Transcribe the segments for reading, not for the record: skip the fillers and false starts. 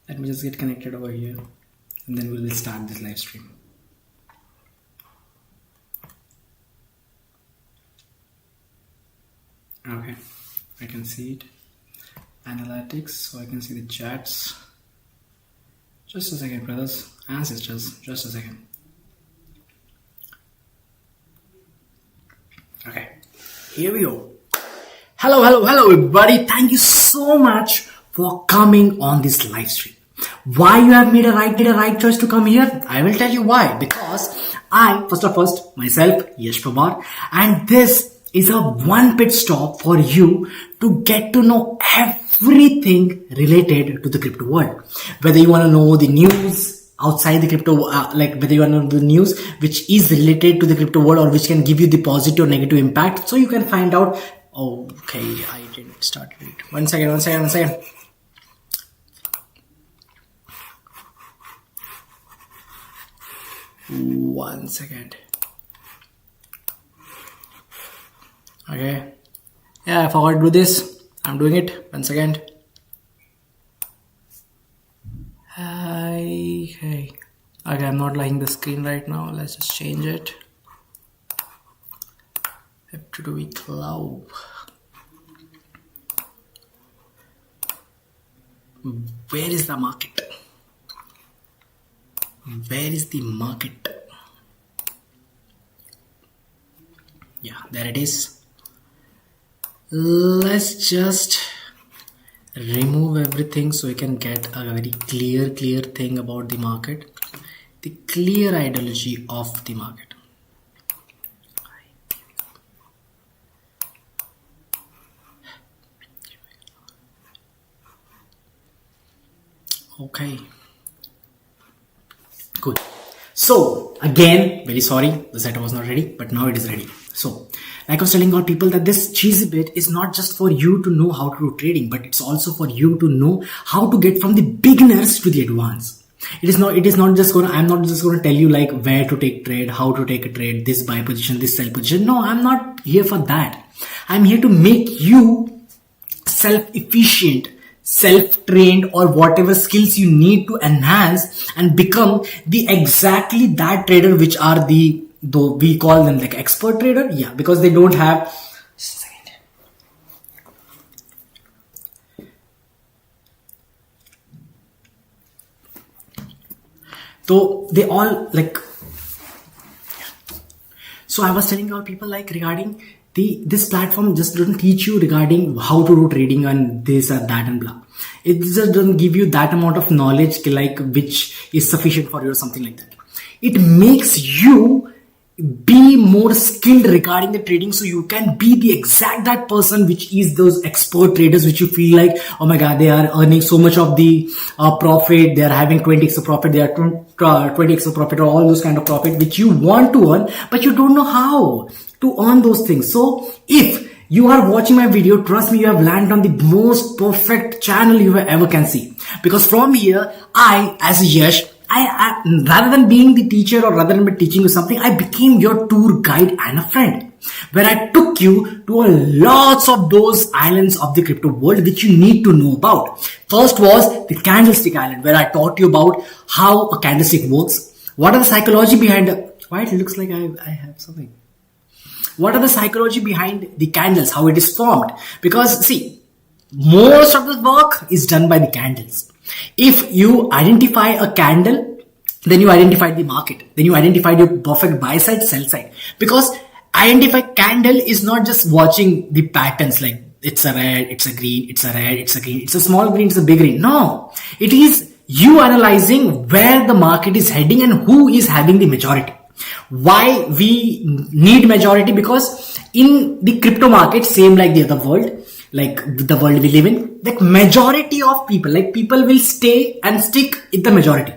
Let me just get connected over here, and then we will start this live stream. Okay, I can see it. Analytics, so I can see the chats. Just a second, brothers and sisters. Just a second. Okay, here we go. Hello, everybody. Thank you so much for coming on this live stream. Why you have made a right choice to come here? I will tell you why. Because I, first, myself, Yash Pramar, and this is a one pit stop for you to get to know everything related to the crypto world. Whether you want to know the news outside the crypto, whether you want to know the news which is related to the crypto world or which can give you the positive or negative impact, so you can find out. Okay, I didn't start it. One second. One second. Okay. Yeah, I forgot to do this. I'm doing it. 1 second. Hi. Okay, I'm not liking the screen right now. Let's just change it. Have to do it cloud. Where is the market? Where is the market? Yeah, there it is. Let's just remove everything so we can get a very clear thing about the market, the clear ideology of the market. Okay, good. So again, very sorry, the setup was not ready, but now it is ready. So like I was telling all people that this cheesy bit is not just for you to know how to do trading, but it's also for you to know how to get from the beginners to the advanced. It is not just gonna, I'm not just gonna tell you like where to take trade, how to take a trade, this buy position, this sell position. No, I'm not here for that. I'm here to make you self-efficient, self-trained, or whatever skills you need to enhance and become the exactly that trader which are the, though we call them like expert trader. Yeah, because they don't have, so they all like, so I was telling all people like regarding this platform just doesn't teach you regarding how to do trading and this or that and blah. It just doesn't give you that amount of knowledge like which is sufficient for you or something like that. It makes you be more skilled regarding the trading, so you can be the exact that person which is those expert traders which you feel like, oh my god, they are earning so much of the profit, they are having 20x of profit, they are 20x of profit, or all those kind of profit which you want to earn, but you don't know how to earn those things. So if you are watching my video, trust me, you have landed on the most perfect channel you ever can see. Because from here, I, as Yash, I rather than being the teacher or rather than teaching you something, I became your tour guide and a friend, where I took you to lots of those islands of the crypto world which you need to know about. First was the candlestick island, where I taught you about how a candlestick works. What are the psychology behind it? Why it looks like I have something. What are the psychology behind the candles, how it is formed? Because see, most of the work is done by the candles. If you identify a candle, then you identify the market. Then you identify your perfect buy side, sell side. Because identify candle is not just watching the patterns like it's a red, it's a green, it's a red, it's a green, it's a small green, it's a big green. No, it is you analyzing where the market is heading and who is having the majority. Why we need majority? Because in the crypto market, same like the other world, like the world we live in, like majority of people, like people will stay and stick with the majority.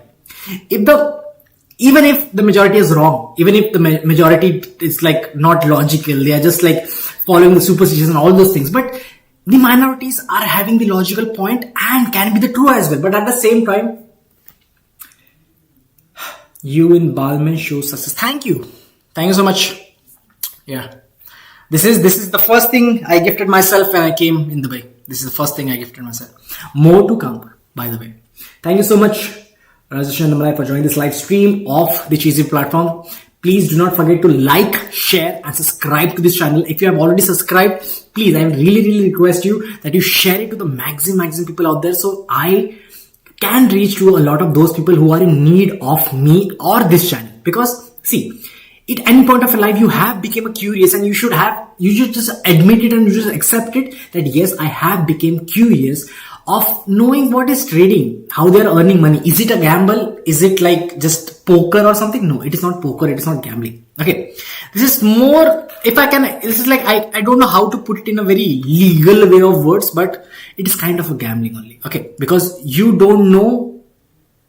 Even if the majority is wrong, even if the majority is like not logical, they are just like following the superstitions and all those things. But the minorities are having the logical point and can be the true as well. But at the same time, you in Balmain show success. Thank you so much. Yeah, this is the first thing I gifted myself when I came in Dubai. This is the first thing I gifted myself. More to come, by the way. Thank you so much, Rajesh and Namalai, for joining this live stream of the Cheesy platform. Please do not forget to like, share and subscribe to this channel. If you have already subscribed, please, I really request you that you share it to the maximum people out there, so I can reach to a lot of those people who are in need of me or this channel. Because see, at any point of your life you have become curious, and you should just admit it and you just accept it that yes, I have become curious of knowing what is trading, how they are earning money. Is it a gamble? Is it like just poker or something? No, it is not poker, it is not gambling. Okay, this is more, if I can, this is like, I don't know how to put it in a very legal way of words, but it is kind of a gambling only. Okay, because you don't know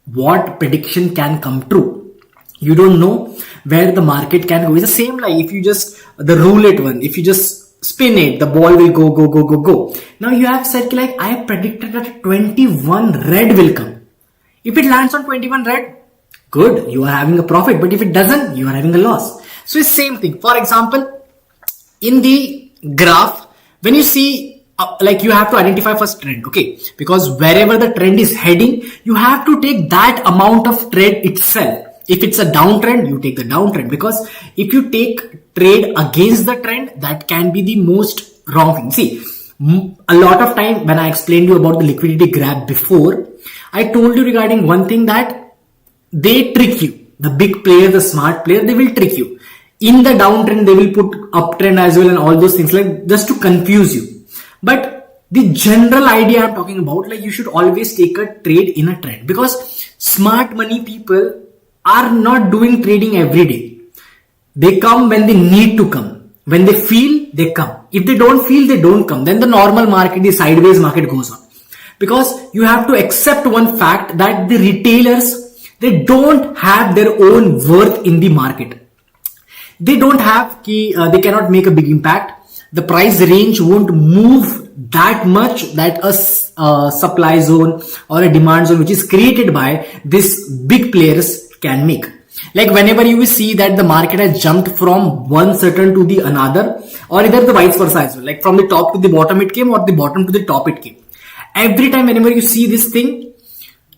what prediction can come true. You don't know where the market can go. It's the same like if you just, the roulette one, if you just spin it, the ball will go. Now you have said like, I predicted that 21 red will come. If it lands on 21 red, good, you are having a profit. But if it doesn't, you are having a loss. So it's same thing. For example, in the graph, when you see, like you have to identify first trend, okay? Because wherever the trend is heading, you have to take that amount of trade itself. If it's a downtrend, you take the downtrend, because if you take trade against the trend, that can be the most wrong thing. See, a lot of time when I explained you about the liquidity grab before, I told you regarding one thing, that they trick you. The big player, the smart player, they will trick you. In the downtrend, they will put uptrend as well and all those things, like just to confuse you. But the general idea I'm talking about, like you should always take a trade in a trend, because smart money people are not doing trading every day. They come when they need to come. When they feel, they come. If they don't feel, they don't come. Then the normal market, the sideways market goes on. Because you have to accept one fact, that the retailers, they don't have their own worth in the market. They don't have, they cannot make a big impact. The price range won't move that much that a supply zone or a demand zone which is created by these big players can make. Like whenever you will see that the market has jumped from one certain to the another, or either the vice versa as well, like from the top to the bottom it came, or the bottom to the top it came. Every time whenever you see this thing,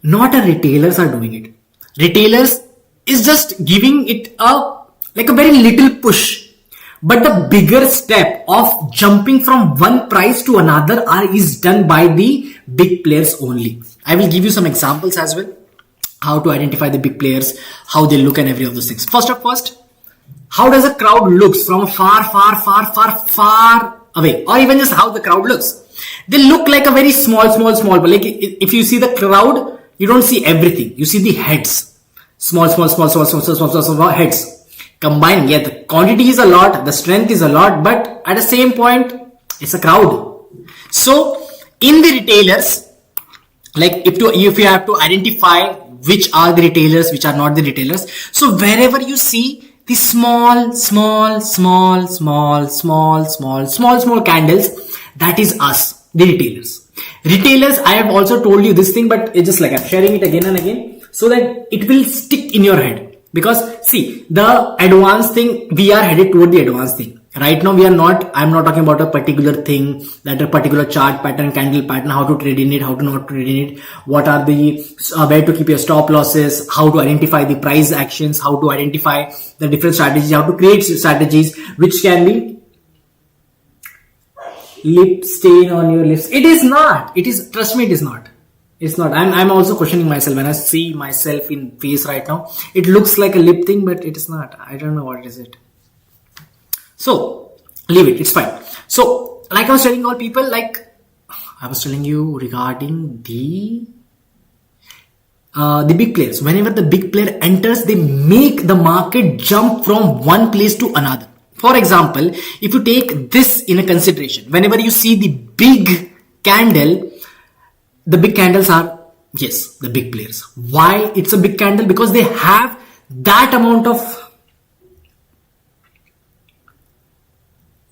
not a retailers are doing it. Retailers is just giving it like a very little push. But the bigger step of jumping from one price to another is done by the big players only. I will give you some examples as well, how to identify the big players, how they look and every of those things. First, how does a crowd looks from far away, or even just how the crowd looks? They look like a very small, but like if you see the crowd, you don't see everything. You see the heads, small heads. Combining, yeah, the quantity is a lot, the strength is a lot, but at the same point, it's a crowd. So in the retailers, like if you have to identify which are the retailers, which are not the retailers. So wherever you see the small candles, that is us, the retailers. Retailers, I have also told you this thing, but it's just like I'm sharing it again and again so that it will stick in your head. Because see, the advanced thing, we are headed toward the advanced thing. Right now, I'm not talking about a particular thing, that a particular chart pattern, candle pattern, how to trade in it, how to not trade in it, what are the, where to keep your stop losses, how to identify the price actions, how to identify the different strategies, how to create strategies, which can be lip stain on your lips. It is not. It is, trust me, it is not. It's not. I'm also questioning myself when I see myself in face right now. It looks like a lip thing, but it is not. I don't know what is it. So leave it. It's fine. So like I was telling all people, like I was telling you regarding the big players. Whenever the big player enters, they make the market jump from one place to another. For example, if you take this in a consideration, whenever you see the big candle, the big candles are, yes, the big players. Why it's a big candle? Because they have that amount of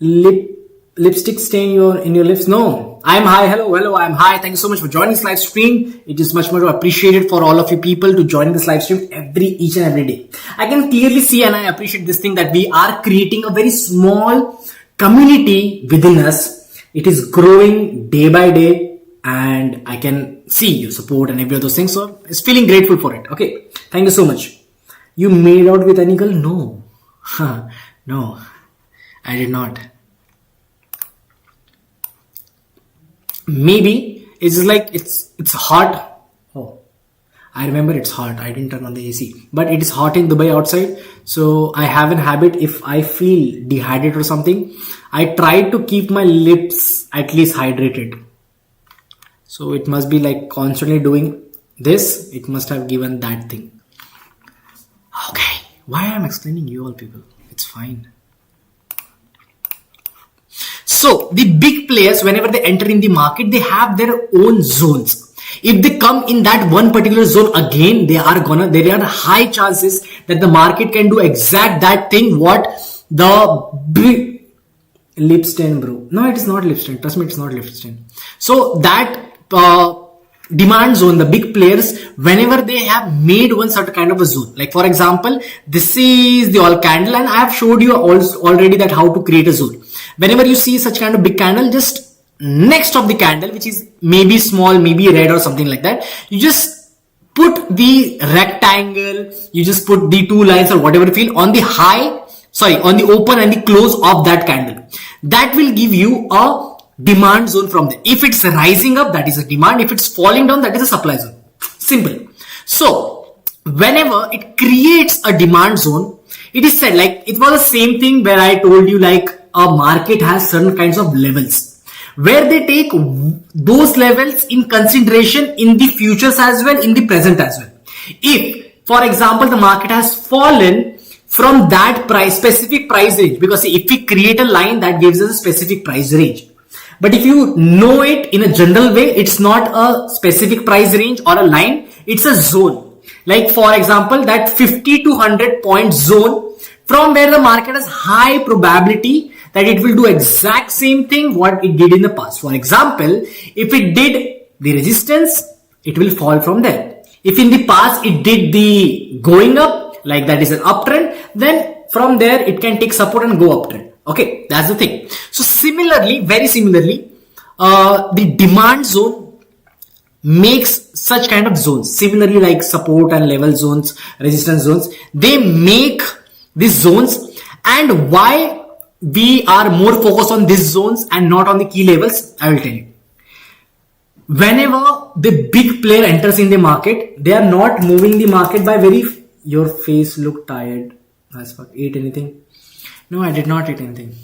lipstick stain in your lips. No, I'm high. Hello, I'm high. Thank you so much for joining this live stream. It is much more appreciated for all of you people to join this live stream each and every day. I can clearly see and I appreciate this thing that we are creating a very small community within us. It is growing day by day. and I can see your support and every of those things. So it's feeling grateful for it. Okay. Thank you so much. You made out with any girl? No. No, I did not. Maybe it's just like it's hot. Oh, I remember it's hot. I didn't turn on the AC, but it is hot in Dubai outside. So I have a habit, if I feel dehydrated or something, I try to keep my lips at least hydrated. So it must be like constantly doing this. It must have given that thing. Okay. Why I'm explaining you all people? It's fine. So the big players, whenever they enter in the market, they have their own zones. If they come in that one particular zone again, there are high chances that the market can do exact that thing what the big lip stain, bro. No, it is not lip stain. Trust me, it's not lip stain. So that demand zone, the big players, whenever they have made one certain kind of a zone, like for example, this is the all candle, and I have showed you already that how to create a zone. Whenever you see such kind of big candle, just next of the candle, which is maybe small, maybe red or something like that, you just put the rectangle, you just put the two lines or whatever you feel on the on the open and the close of that candle. That will give you a demand zone from there. If it's rising up, that is a demand. If it's falling down, that is a supply zone. Simple. So whenever it creates a demand zone, it is said, like it was the same thing where I told you, like a market has certain kinds of levels where they take those levels in consideration in the futures as well, in the present as well. If, for example, the market has fallen from that specific price range, because if we create a line that gives us a specific price range, but if you know it in a general way, it's not a specific price range or a line, it's a zone. Like for example, that 50 to 100 point zone, from where the market has high probability that it will do exact same thing what it did in the past. For example, if it did the resistance, it will fall from there. If in the past it did the going up, like that is an uptrend, then from there it can take support and go uptrend. Okay, that's the thing. So similarly, very similarly, the demand zone makes such kind of zones. Similarly, like support and level zones, resistance zones, they make these zones. And why we are more focused on these zones and not on the key levels, I will tell you. Whenever the big player enters in the market, they are not moving the market by your face look tired as fuck. Ate anything? No, I did not eat anything.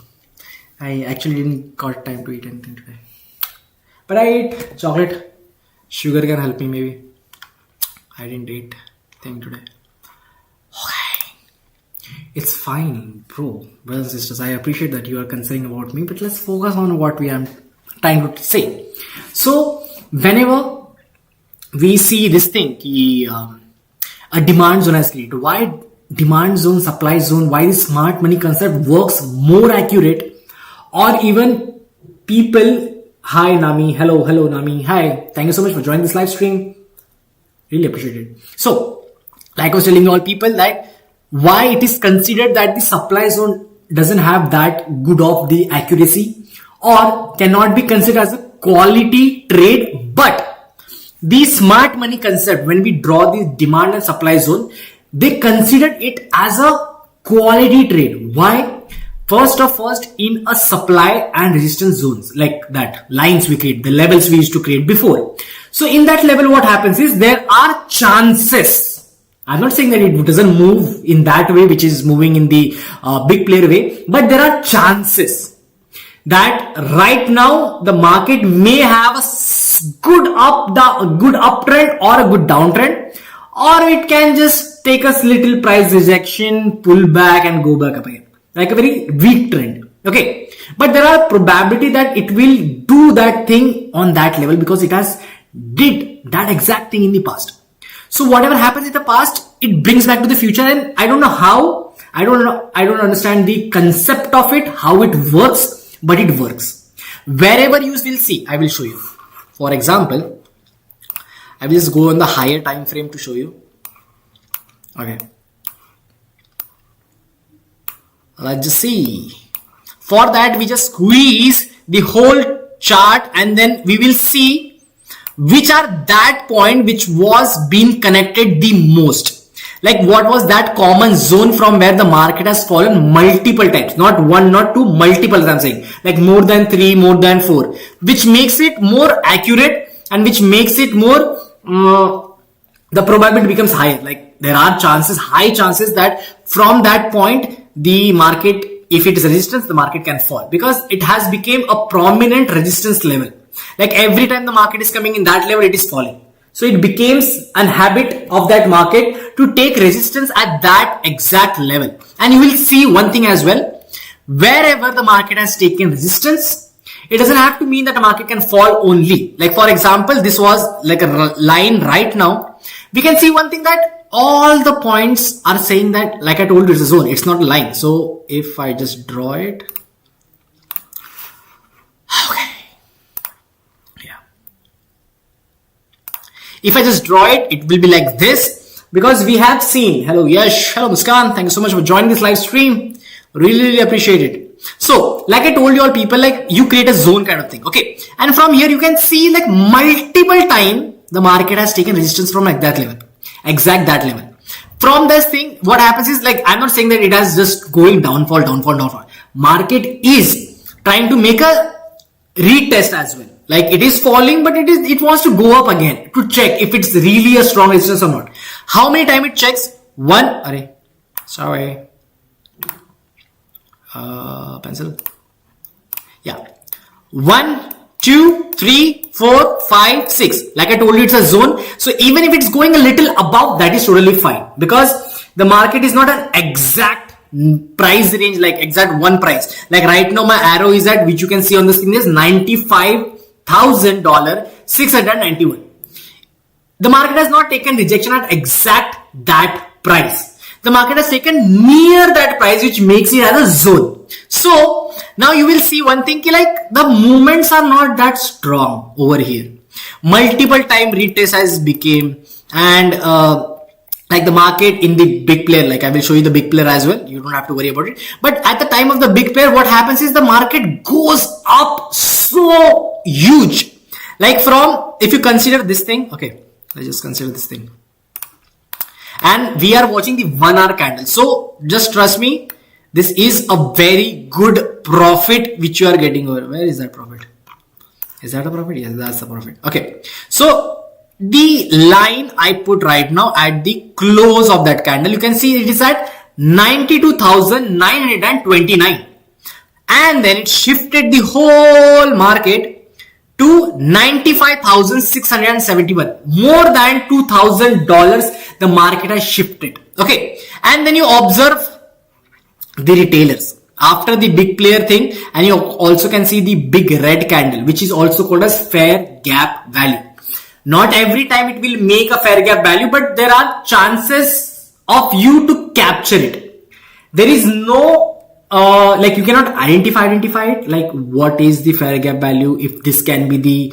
I actually didn't got time to eat anything today. But I ate chocolate. Sugar can help me maybe. I didn't eat anything today. Okay. It's fine, bro. Brothers and sisters, I appreciate that you are concerned about me, but let's focus on what we are trying to say. So, whenever we see this thing, a demand zone has created. Why demand zone, supply zone, why the smart money concept works more accurate, or even people, hi Nami, hello Nami, hi, thank you so much for joining this live stream, really appreciate it. So like I was telling you all people, that why it is considered that the supply zone doesn't have that good of the accuracy or cannot be considered as a quality trade, but the smart money concept, when we draw the demand and supply zone, they considered it as a quality trade. Why? First, in a supply and resistance zones, like that lines we create, the levels we used to create before. So in that level, what happens is there are chances. I'm not saying that it doesn't move in that way, which is moving in the big player way, but there are chances that right now the market may have a good uptrend or a good downtrend, or it can just take us little price rejection, pull back and go back up again, like a very weak trend. Okay, but there are probability that it will do that thing on that level because it has did that exact thing in the past. So whatever happens in the past, it brings back to the future, and I don't know how, I don't understand the concept of it, how it works, but it works. Wherever you will see, I will show you. For example, I will just go on the higher time frame to show you. Okay. Let's just see. For that, we just squeeze the whole chart and then we will see which are that point which was being connected the most. Like what was that common zone from where the market has fallen multiple times, not one, not two, multiple, I'm saying, like more than 3, more than 4, which makes it more accurate and which makes it more, the probability becomes higher. Like there are chances, high chances that from that point, the market, if it is resistance, the market can fall because it has become a prominent resistance level. Like every time the market is coming in that level, it is falling. So it becomes a habit of that market to take resistance at that exact level. And you will see one thing as well, wherever the market has taken resistance, it doesn't have to mean that the market can fall only. Like for example, this was like a line right now. We can see one thing that all the points are saying that, like I told you, it's a zone, it's not a line. So if I just draw it, okay. If I just draw it, it will be like this because we have seen, hello Yash, hello Muskan, thank you so much for joining this live stream. Really appreciate it. So like I told you all people, like you create a zone kind of thing. Okay. And from here you can see like multiple time the market has taken resistance from like that level, exact that level. From this thing, what happens is, like, I'm not saying that it has just going downfall. Market is trying to make a retest as well. Like it is falling, but it wants to go up again to check if it's really a strong resistance or not. How many times it checks? Pencil. Yeah. 1, 2, 3, 4, 5, 6. Like I told you, it's a zone. So even if it's going a little above, that is totally fine because the market is not an exact price range, like exact one price. Like right now, my arrow is at, which you can see on the screen, is $95,691. The market has not taken rejection at exact that price. The market has taken near that price, which makes it as a zone. So now you will see one thing, like the movements are not that strong over here. Multiple time retest has became, and like the market in the big player, like I will show you the big player as well. You don't have to worry about it. But at the time of the big player, what happens is the market goes up so huge. Like from, if you consider this thing, okay, let's just consider this thing. And we are watching the 1 hour candle. So just trust me, this is a very good profit which you are getting over. Where is that profit? Is that a profit? Yes, that's the profit. Okay. So the line I put right now at the close of that candle, you can see it is at 92,929. And then it shifted the whole market to 95,671. More than $2,000 the market has shifted. Okay. And then you observe the retailers after the big player thing, and you also can see the big red candle, which is also called as fair gap value. Not every time it will make a fair gap value, but there are chances of you to capture it. There is no like you cannot identify it, like what is the fair gap value, if this can be the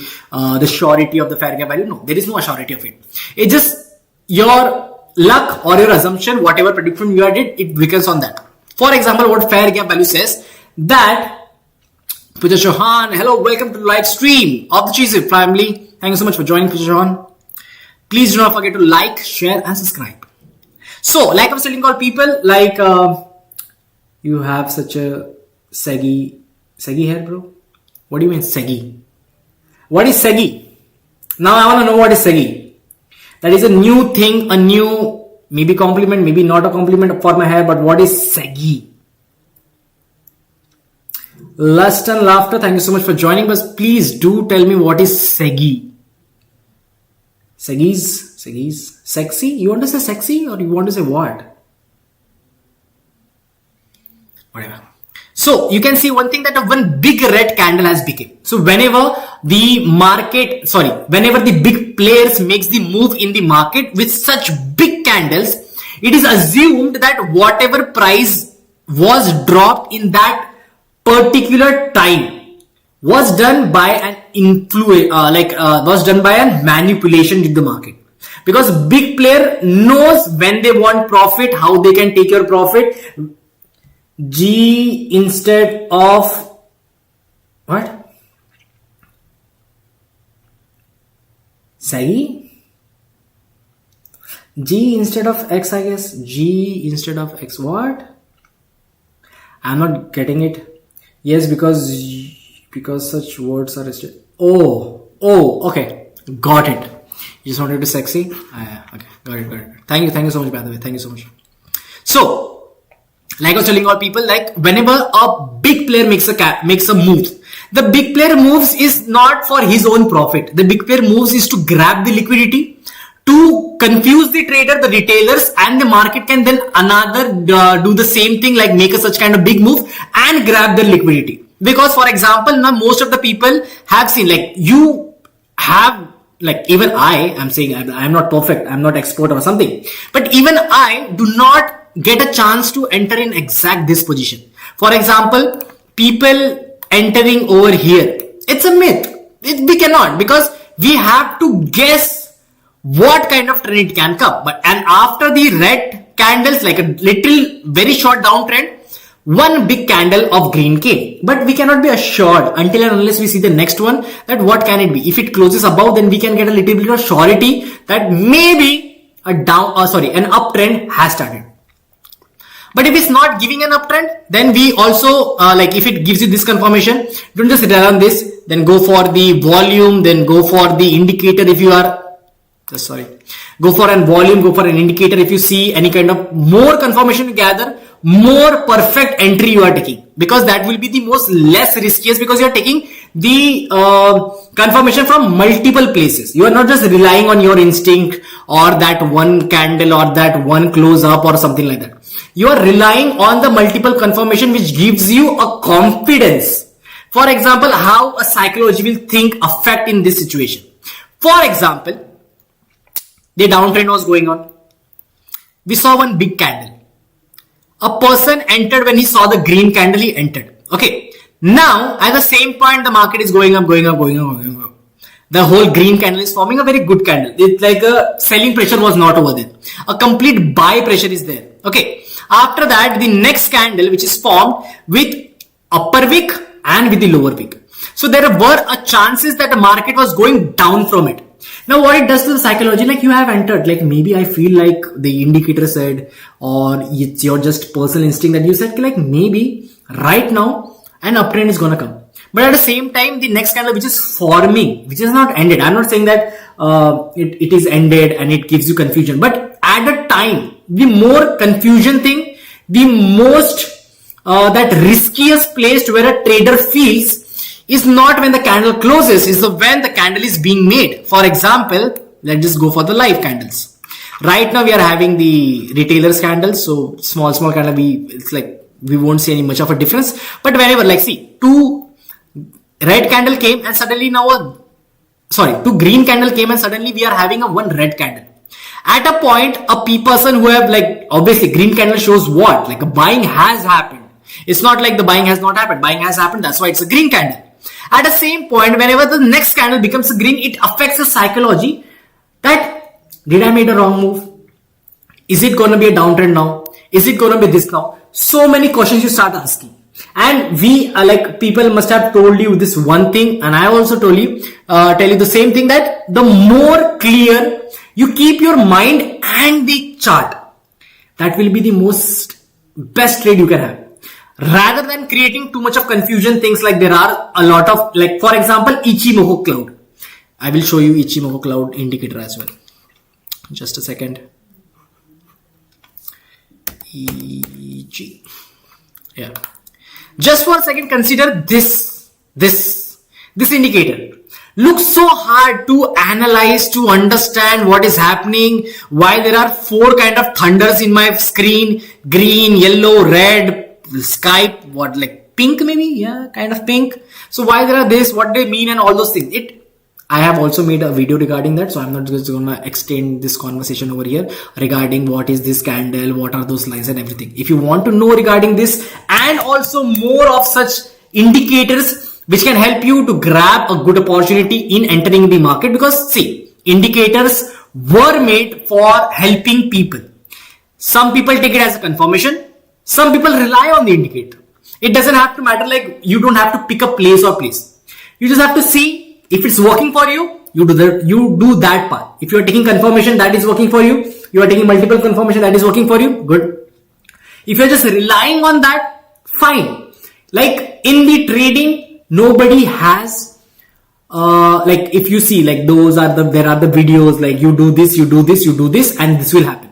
surety of the fair gap value. No, there is no surety of it. It's just your luck or your assumption, whatever prediction you did, it becomes on that. For example, what fair gap value says that, Puja Chauhan, hello, welcome to the live stream of the Cheesy family. Thank you so much for joining, Puja Chauhan. Please do not forget to like, share and subscribe. So, like I was telling all people, like you have such a saggy hair, bro. What do you mean saggy? What is saggy? Now I want to know what is saggy. That is a new thing, a new maybe compliment, maybe not a compliment for my hair, but what is saggy? Lust and laughter, thank you so much for joining us. Please do tell me what is saggy. Saggy's sexy? You want to say sexy or you want to say what? Whatever. So you can see one thing, that one big red candle has become. So whenever the big players makes the move in the market with such big candles, it is assumed that whatever price was dropped in that particular time was done by an was done by a manipulation in the market. Because big player knows when they want profit, how they can take your profit. G instead of what? Sahi? G instead of X, I guess. G instead of X. What? I'm not getting it. Yes, because such words are restricted. Oh, okay. Got it. You just wanted to sexy? Okay, got it. Thank you so much, by the way. Thank you so much. So, like I was telling all people, like whenever a big player makes a move, the big player moves is not for his own profit. The big player moves is to grab the liquidity, to confuse the trader, the retailers, and the market can then do the same thing, like make a such kind of big move and grab the liquidity. Because for example, now most of the people have seen, like you have, like even I'm saying I'm not perfect, I'm not expert or something, but even I do not get a chance to enter in exact this position. For example, people entering over here, it's a myth. We cannot, because we have to guess what kind of trend it can come. And after the red candles, like a little very short downtrend, one big candle of green came, but we cannot be assured until and unless we see the next one that what can it be. If it closes above, then we can get a little bit of surety that maybe an uptrend has started. But if it's not giving an uptrend, then we also like if it gives you this confirmation, don't just rely on this, then go for the volume, then go for the indicator. If you are go for an volume, go for an indicator. If you see any kind of more confirmation to gather, more perfect entry you are taking, because that will be the most less riskiest, because you are taking the confirmation from multiple places. You are not just relying on your instinct or that one candle or that one close up or something like that. You are relying on the multiple confirmation, which gives you a confidence. For example, how a psychology will think affect in this situation. For example, the downtrend was going on. We saw one big candle. A person entered when he saw the green candle, he entered. Okay. Now, at the same point, the market is going up. The whole green candle is forming a very good candle. It's like a selling pressure was not over there. A complete buy pressure is there. Okay. After that, the next candle, which is formed with upper wick and with the lower wick. So there were a chances that the market was going down from it. Now what it does to the psychology, like you have entered, like maybe I feel like the indicator said, or it's your just personal instinct that you said, like maybe right now an uptrend is gonna come. But at the same time, the next candle which is forming, which is not ended. I'm not saying that it is ended and it gives you confusion. But at the time, the more confusion thing, the most that riskiest place where a trader feels is not when the candle closes, is when the candle is being made. For example, let's just go for the live candles. Right now we are having the retailers candles, so small candle, it's like we won't see any much of a difference. But whenever, like see, two red candle came and suddenly two green candle came and suddenly we are having a one red candle. At a point, a person who have, like, obviously green candle shows what? Like a buying has happened. It's not like the buying has not happened. Buying has happened. That's why it's a green candle. At the same point, whenever the next candle becomes a green, it affects the psychology that did I make a wrong move? Is it going to be a downtrend now? Is it going to be this now? So many questions you start asking. And we are like, people must have told you this one thing, and I also tell you the same thing, that the more clear you keep your mind and the chart, that will be the most best trade you can have. Rather than creating too much of confusion, things like there are a lot of, like for example, Ichimoku cloud. I will show you Ichimoku cloud indicator as well. Just a second. Yeah. Just for a second, consider this indicator. Looks so hard to analyze, to understand what is happening, why there are four kind of thunders in my screen: green, yellow, red, sky, what, like pink maybe? Yeah, kind of pink. So why there are this, what they mean and all those things. I have also made a video regarding that, so I'm not just gonna extend this conversation over here regarding what is this candle, what are those lines and everything. If you want to know regarding this and also more of such indicators which can help you to grab a good opportunity in entering the market, because see, indicators were made for helping people. Some people take it as a confirmation. Some people rely on the indicator. It doesn't have to matter, like you don't have to pick a place or place. You just have to see if it's working for you, you do that part. If you are taking confirmation, that is working for you. You are taking multiple confirmation, that is working for you. Good. If you're just relying on that, fine. Like in the trading, nobody has like if you see like there are the videos like you do this, and this will happen.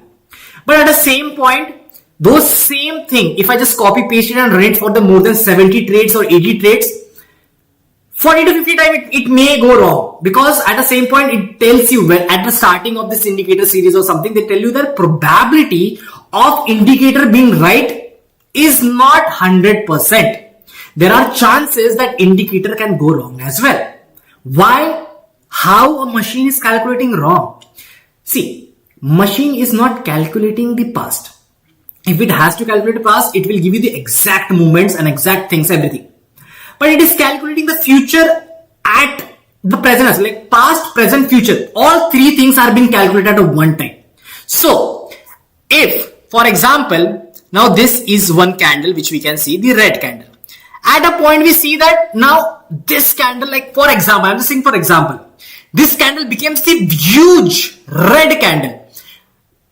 But at the same point, those same thing, if I just copy paste it and run it for the more than 70 trades or 80 trades, 40 to 50 times it may go wrong, because at the same point it tells you when at the starting of this indicator series or something, they tell you that probability of indicator being right is not 100%. There are chances that indicator can go wrong as well. Why? How a machine is calculating wrong? See, machine is not calculating the past. If it has to calculate the past, it will give you the exact movements and exact things, everything. But it is calculating the future at the present as well, like past, present, future. All three things are being calculated at one time. So, if, for example, now this is one candle which we can see, the red candle. At a point we see that now this candle, like for example, I'm just saying for example, this candle becomes the huge red candle.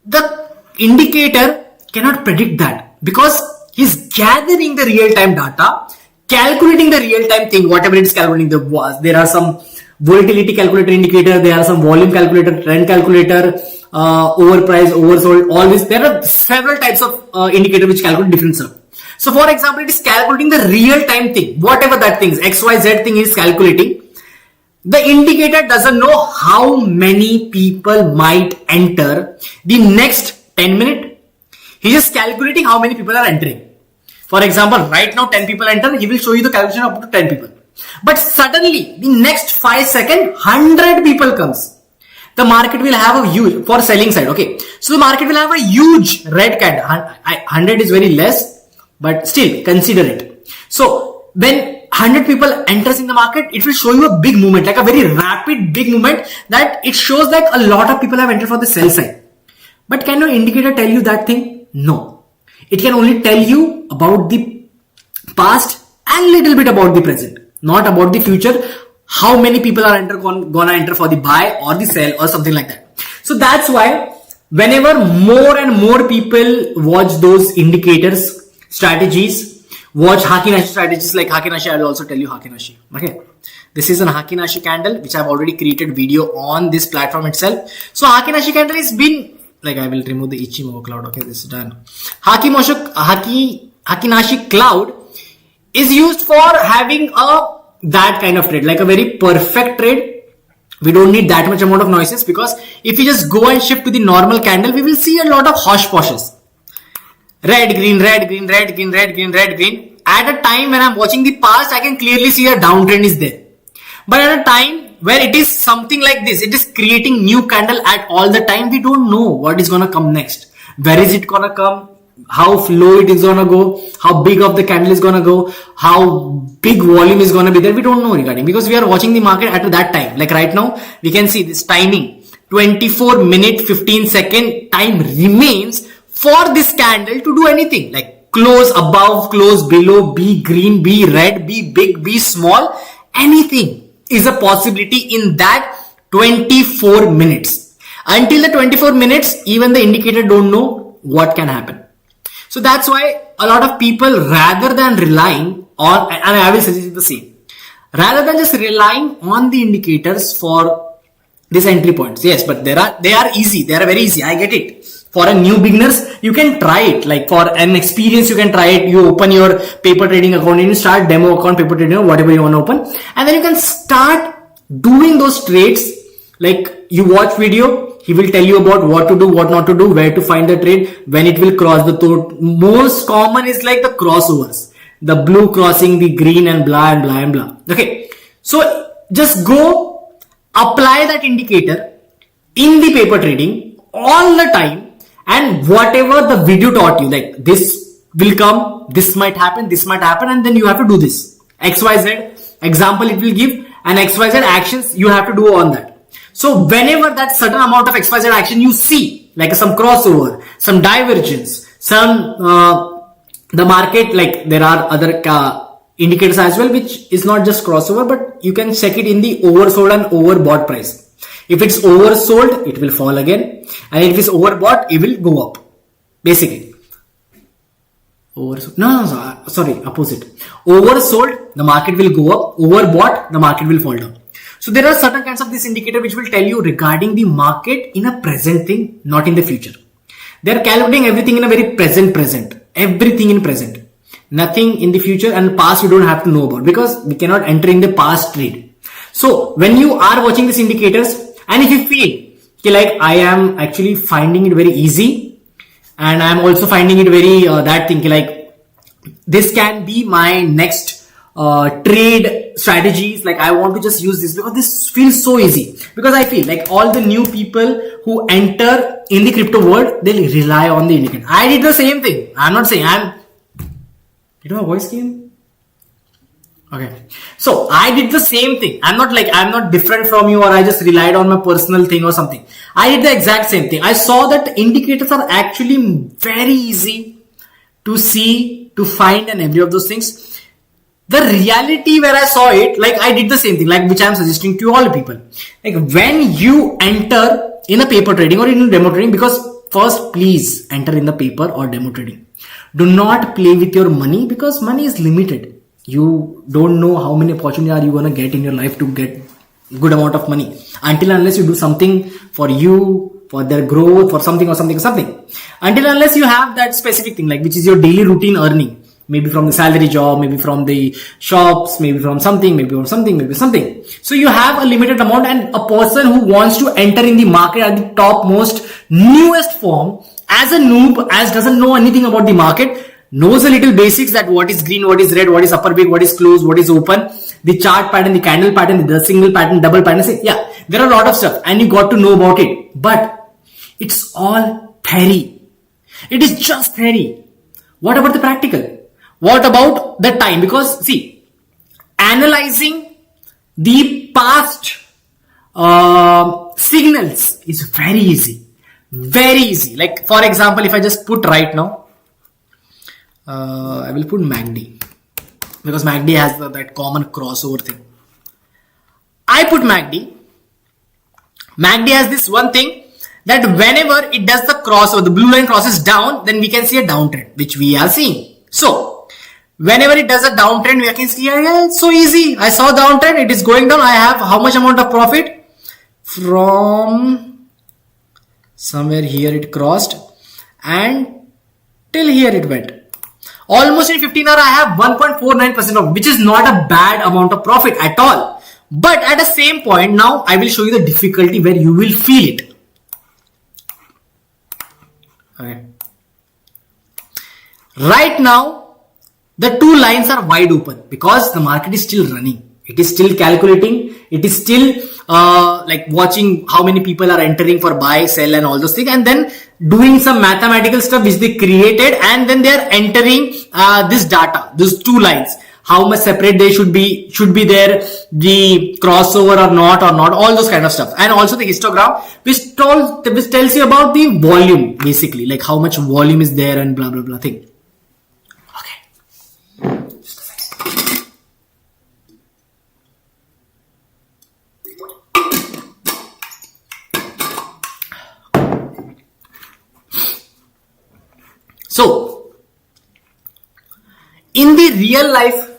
The indicator cannot predict that because he's gathering the real-time data, calculating the real-time thing, whatever it's calculating. There are some volatility calculator indicator, there are some volume calculator, trend calculator, overpriced, oversold, all this. There are several types of indicator which calculate different stuff. So for example, it is calculating the real-time thing, whatever that thing is, XYZ thing is calculating. The indicator doesn't know how many people might enter the next 10 minutes. He's just calculating how many people are entering. For example, right now 10 people enter, he will show you the calculation up to 10 people. But suddenly, the next 5 seconds, 100 people comes. The market will have a huge, for selling side, okay. So the market will have a huge red candle. 100 is very less, but still consider it. So when 100 people enters in the market, it will show you a big movement, like a very rapid big movement, that it shows like a lot of people have entered for the sell side. But can your indicator tell you that thing? No. It can only tell you about the past and little bit about the present, not about the future. How many people are gonna enter for the buy or the sell or something like that. So that's why whenever more and more people watch those indicators, strategies, watch Haki-Nashi strategies like Haki-Nashi. I will also tell you Haki-Nashi. Okay. This is an Haki-Nashi candle, which I've already created video on this platform itself. So Haki-Nashi candle has been, like I will remove the Ichimoku cloud. Okay, this is done. Haki-Nashi cloud is used for having that kind of trade, like a very perfect trade. We don't need that much amount of noises, because if we just go and shift to the normal candle, we will see a lot of hosh-poshes. Red, green, red, green, red, green, red, green, red, green. At a time when I'm watching the past, I can clearly see a downtrend is there. But at a time where it is something like this, it is creating new candle at all the time. We don't know what is going to come next. Where is it going to come? How low it is going to go? How big of the candle is going to go? How big volume is going to be there? We don't know regarding, because we are watching the market at that time. Like right now, we can see this timing. 24 minute 15 second time remains for this candle to do anything. Like close above, close below, be green, be red, be big, be small. Anything is a possibility in that 24 minutes. Until the 24 minutes, even the indicator don't know what can happen. So that's why a lot of people, rather than relying on, and I will suggest the same, rather than just relying on the indicators for these entry points. Yes, but they are easy. They are very easy. I get it. For a new beginners, you can try it. Like for an experience, you can try it. You open your paper trading account and you start demo account, paper trading, or whatever you want to open. And then you can start doing those trades. Like you watch video, he will tell you about what to do, what not to do, where to find the trade, when it will cross the throat. Most common is like the crossovers. The blue crossing the green and blah and blah and blah. Okay. So just go apply that indicator in the paper trading all the time. And whatever the video taught you, like this will come, this might happen, and then you have to do this. XYZ example it will give, and XYZ actions you have to do on that. So whenever that certain amount of XYZ action you see, like some crossover, some divergence, some the market, like there are other indicators as well, which is not just crossover, but you can check it in the oversold and overbought price. If it's oversold, it will fall again, and if it's overbought, it will go up. Basically, sorry, opposite. Oversold, the market will go up. Overbought, the market will fall down. So there are certain kinds of this indicator which will tell you regarding the market in a present thing, not in the future. They are calculating everything in a very present. Everything in present. Nothing in the future, and past we don't have to know about, because we cannot enter in the past trade. So when you are watching these indicators, and if you feel like I am actually finding it very easy, and I am also finding it very that thing like this can be my next trade strategies, like I want to just use this because this feels so easy, because I feel like all the new people who enter in the crypto world, they'll rely on the indicator. I did the same thing. I'm not saying did my voice came? Okay. So I did the same thing. I'm not different from you, or I just relied on my personal thing or something. I did the exact same thing. I saw that indicators are actually very easy to see, to find, and every of those things. The reality where I saw it, like I did the same thing, like which I'm suggesting to all people. Like when you enter in a paper trading or in demo trading, because first please enter in the paper or demo trading. Do not play with your money, because money is limited. You don't know how many opportunities are you going to get in your life to get good amount of money, until unless you do something for you, for their growth, for something. Until unless you have that specific thing, like which is your daily routine earning. Maybe from the salary job, maybe from the shops, maybe from something. So you have a limited amount, and a person who wants to enter in the market at the topmost, newest form, as a noob, as doesn't know anything about the market, knows a little basics, that what is green, what is red, what is upper big, what is closed, what is open, the chart pattern, the candle pattern, the single pattern, double pattern. Yeah, there are a lot of stuff, and you got to know about it. But it's all theory. It is just theory. What about the practical? What about the time? Because see, analyzing the past signals is very easy. Very easy. Like for example, if I just put right now, I will put MACD, because MACD has that common crossover thing. I put MACD. MACD has this one thing, that whenever it does the crossover, the blue line crosses down, then we can see a downtrend, which we are seeing. So whenever it does a downtrend, we can see, yeah, it's so easy. I saw downtrend, it is going down. I have how much amount of profit? From somewhere here it crossed, and till here it went. Almost in 15 hours, I have 1.49% of, which is not a bad amount of profit at all. But at the same point, now I will show you the difficulty where you will feel it. Okay. Right now, the two lines are wide open because the market is still running. It is still calculating. It is still like watching how many people are entering for buy, sell, and all those things, and then doing some mathematical stuff which they created, and then they are entering this data, these two lines, how much separate they should be there, the crossover or not, all those kind of stuff, and also the histogram which tells you about the volume, basically, like how much volume is there and blah blah blah thing. So, in the real life,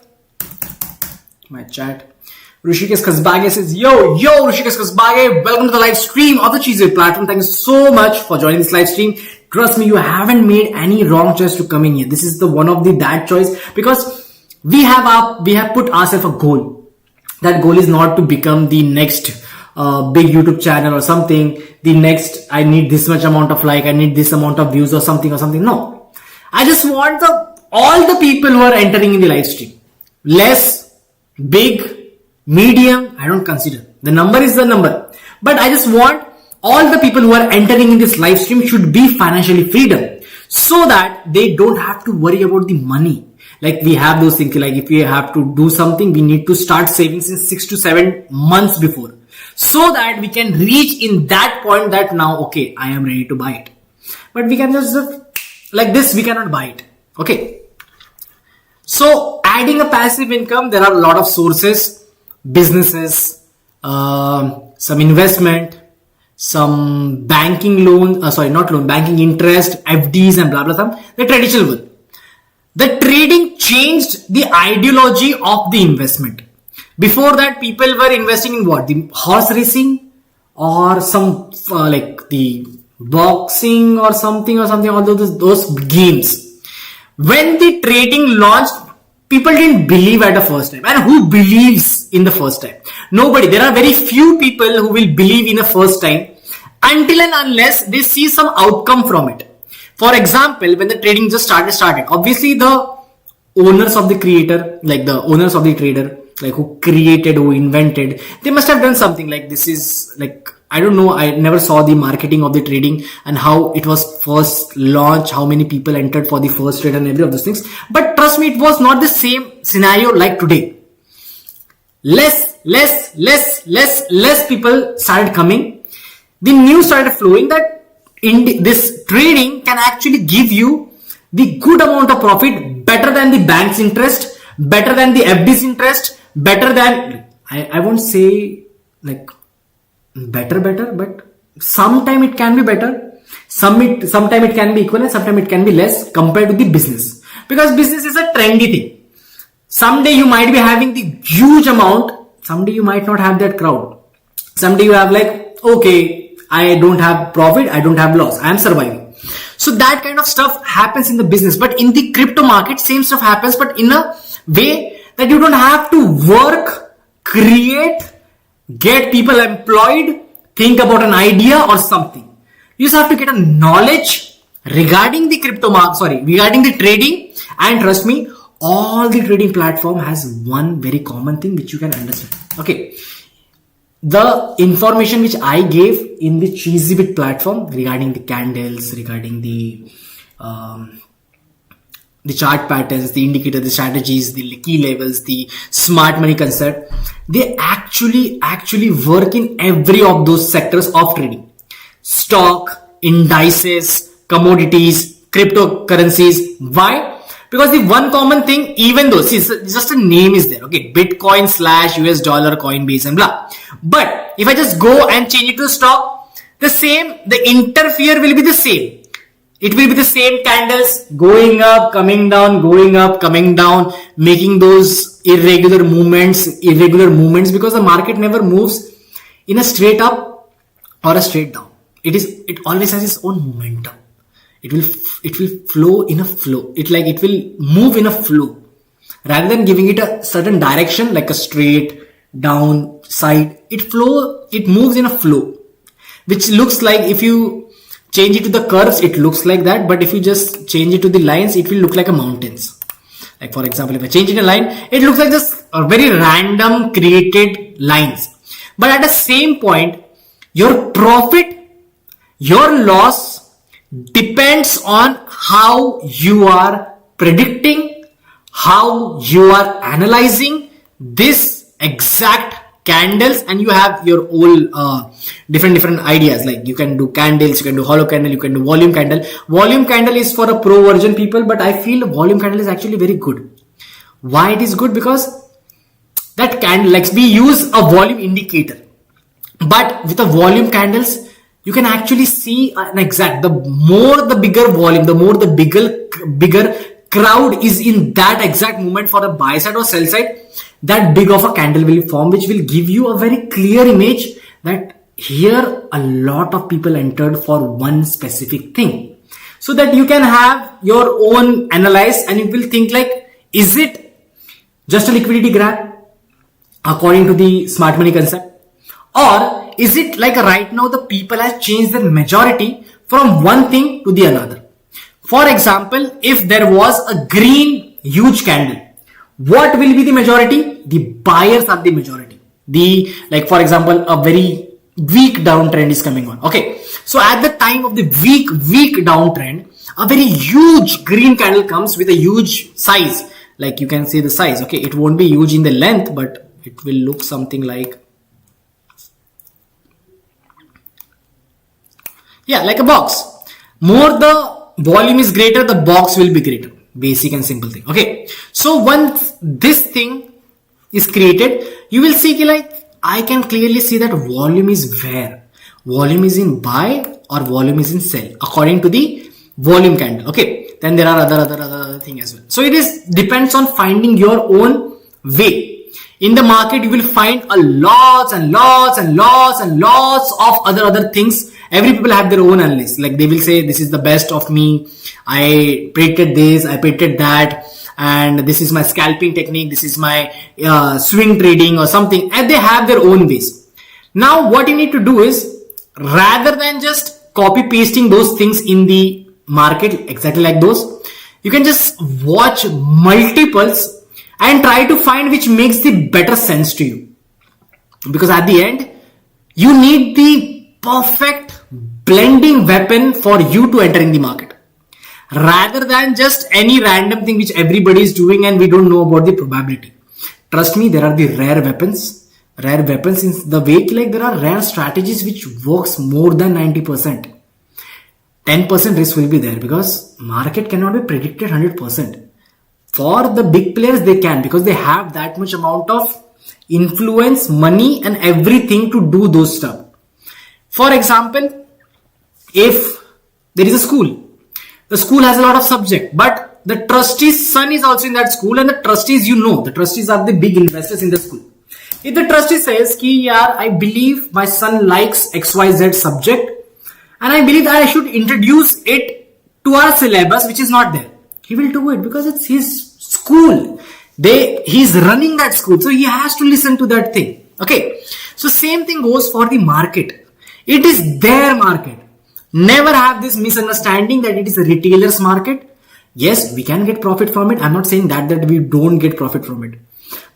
my chat, Rishikesh Kasbage says, yo, Rishikesh Kasbage, welcome to the live stream of the Cheeseway platform. Thank you so much for joining this live stream. Trust me, you haven't made any wrong choice to come in here. This is the one of the that choice, because we have put ourselves a goal. That goal is not to become the next big YouTube channel or something. The next, I need this much amount of like, I need this amount of views or something. No. I just want all the people who are entering in the live stream. Less, big, medium, I don't consider. The number is the number. But I just want all the people who are entering in this live stream should be financially freedom, so that they don't have to worry about the money. Like we have those things, like if we have to do something, we need to start saving since 6 to 7 months before, so that we can reach in that point that now, okay, I am ready to buy it. But we can just like this, we cannot buy it. Okay. So adding a passive income, there are a lot of sources, businesses, some investment, some banking loan, banking interest, FDs and blah, blah, blah, the traditional one. The trading changed the ideology of the investment. Before that, people were investing in what? The horse racing or some like the boxing or something, all those games. When the trading launched, people didn't believe at the first time. And who believes in the first time? Nobody. There are very few people who will believe in the first time until and unless they see some outcome from it. For example, when the trading just started, obviously the owners of the creator, like the owners of the trader, like who created, who invented, they must have done something like this is like, I don't know, I never saw the marketing of the trading and how it was first launched, how many people entered for the first trade and every of those things. But trust me, it was not the same scenario like today. Less people started coming. The news started flowing that this trading can actually give you the good amount of profit, better than the bank's interest, better than the FD's interest, better than, I won't say like better, but sometime it can be better, sometime it can be equal, and sometime it can be less compared to the business, because business is a trendy thing. Someday you might be having the huge amount, someday you might not have that crowd. Someday you have like, okay, I don't have profit, I don't have loss, I am surviving. So that kind of stuff happens in the business. But in the crypto market, same stuff happens, but in a way that you don't have to work, create, get people employed, think about an idea or something. You just have to get a knowledge regarding the crypto market, regarding the trading. And trust me, all the trading platform has one very common thing which you can understand. Okay. The information which I gave in the CheesyBit platform regarding the candles, regarding the chart patterns, the indicator, the strategies, the key levels, the smart money concept, they actually work in every of those sectors of trading. Stock, indices, commodities, cryptocurrencies. Why? Because the one common thing, even though, see, just a name is there, okay, Bitcoin / US dollar, Coinbase and blah. But if I just go and change it to stock, the interfere will be the same. It will be the same candles going up, coming down, making those irregular movements, because the market never moves in a straight up or a straight down. It always has its own momentum. It will flow in a flow. It will move in a flow rather than giving it a certain direction like a straight down side. It moves in a flow, which looks like if you change it to the curves, it looks like that. But if you just change it to the lines, it will look like a mountains. Like for example, if I change it in a line, it looks like just a very random created lines. But at the same point, your profit, your loss depends on how you are predicting, how you are analyzing this exact candles, and you have your own different ideas. Like you can do candles, you can do hollow candle, you can do volume candle. Volume candle is for a pro version people, but I feel volume candle is actually very good. Why it is good? Because that candle, like we use a volume indicator, but with the volume candles, you can actually see an exact, the more the bigger volume, the more the bigger crowd is in that exact moment for the buy side or sell side, that big of a candle will form, which will give you a very clear image that here a lot of people entered for one specific thing. So that you can have your own analyze and you will think like, is it just a liquidity grab according to the smart money concept? Or is it like right now the people have changed their majority from one thing to the another? For example, if there was a green huge candle, what will be the majority? The buyers are the majority. Like for example, a very weak downtrend is coming on. Okay. So at the time of the weak downtrend, a very huge green candle comes with a huge size. Like you can see the size. Okay. It won't be huge in the length, but it will look something like, yeah, like a box. More the volume is greater, the box will be greater. basic and simple thing. Okay, so once this thing is created, you will see like I can clearly see that volume is where volume is in buy or volume is in sell according to the volume candle. Okay, then there are other thing as well. So it is depends on finding your own way. In the market, you will find a lots and lots of other things. Every people have their own analysis. Like they will say, this is the best of me. I predicted this, I predicted that, and this is my scalping technique. This is my swing trading or something. And they have their own ways. Now, what you need to do is, rather than just copy pasting those things in the market exactly like those, you can just watch multiples and try to find which makes the better sense to you. Because at the end, you need the perfect blending weapon for you to enter in the market. Rather than just any random thing which everybody is doing and we don't know about the probability. Trust me, there are the rare weapons. Rare weapons in the way like there are rare strategies which works more than 90%. 10% risk will be there because market cannot be predicted 100%. For the big players, they can because they have that much amount of influence, money and everything to do those stuff. For example, if there is a school, the school has a lot of subject, but the trustee's son is also in that school and the trustees, the trustees are the big investors in the school. If the trustee says, ki, yaar, I believe my son likes XYZ subject and I believe that I should introduce it to our syllabus which is not there. He will do it because it's his school. He's running that school. So he has to listen to that thing. Okay. So same thing goes for the market. It is their market. Never have this misunderstanding that it is a retailer's market. Yes, we can get profit from it. I'm not saying that we don't get profit from it.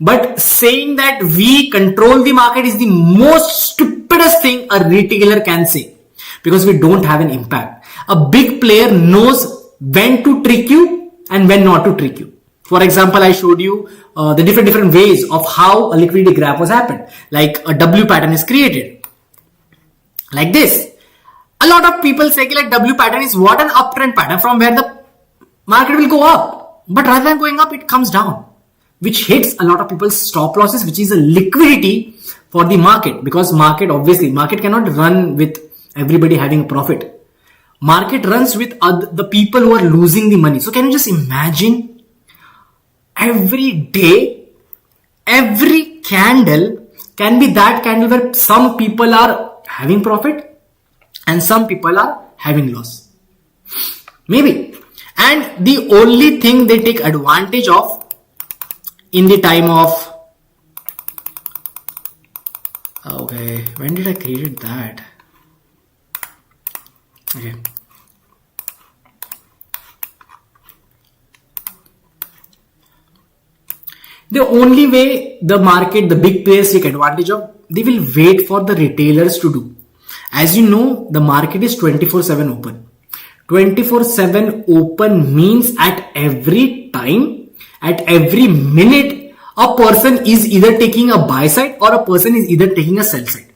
But saying that we control the market is the most stupidest thing a retailer can say. Because we don't have an impact. A big player knows when to trick you and when not to trick you. For example, I showed you the different ways of how a liquidity graph was happened. Like a W pattern is created. Like this. A lot of people say like W pattern is what an uptrend pattern from where the market will go up. But rather than going up, it comes down. Which hits a lot of people's stop losses, which is a liquidity for the market. Because market cannot run with everybody having a profit. Market runs with the people who are losing the money. So can you just imagine every day, every candle can be that candle where some people are having profit and some people are having loss. Maybe. And the only thing they take advantage of in the time of, okay, when did I create that? Okay. The only way the market, the big players take advantage of, they will wait for the retailers to do. As you know, the market is 24/7 open. 24/7 open means at every time, at every minute, a person is either taking a buy side or a person is either taking a sell side.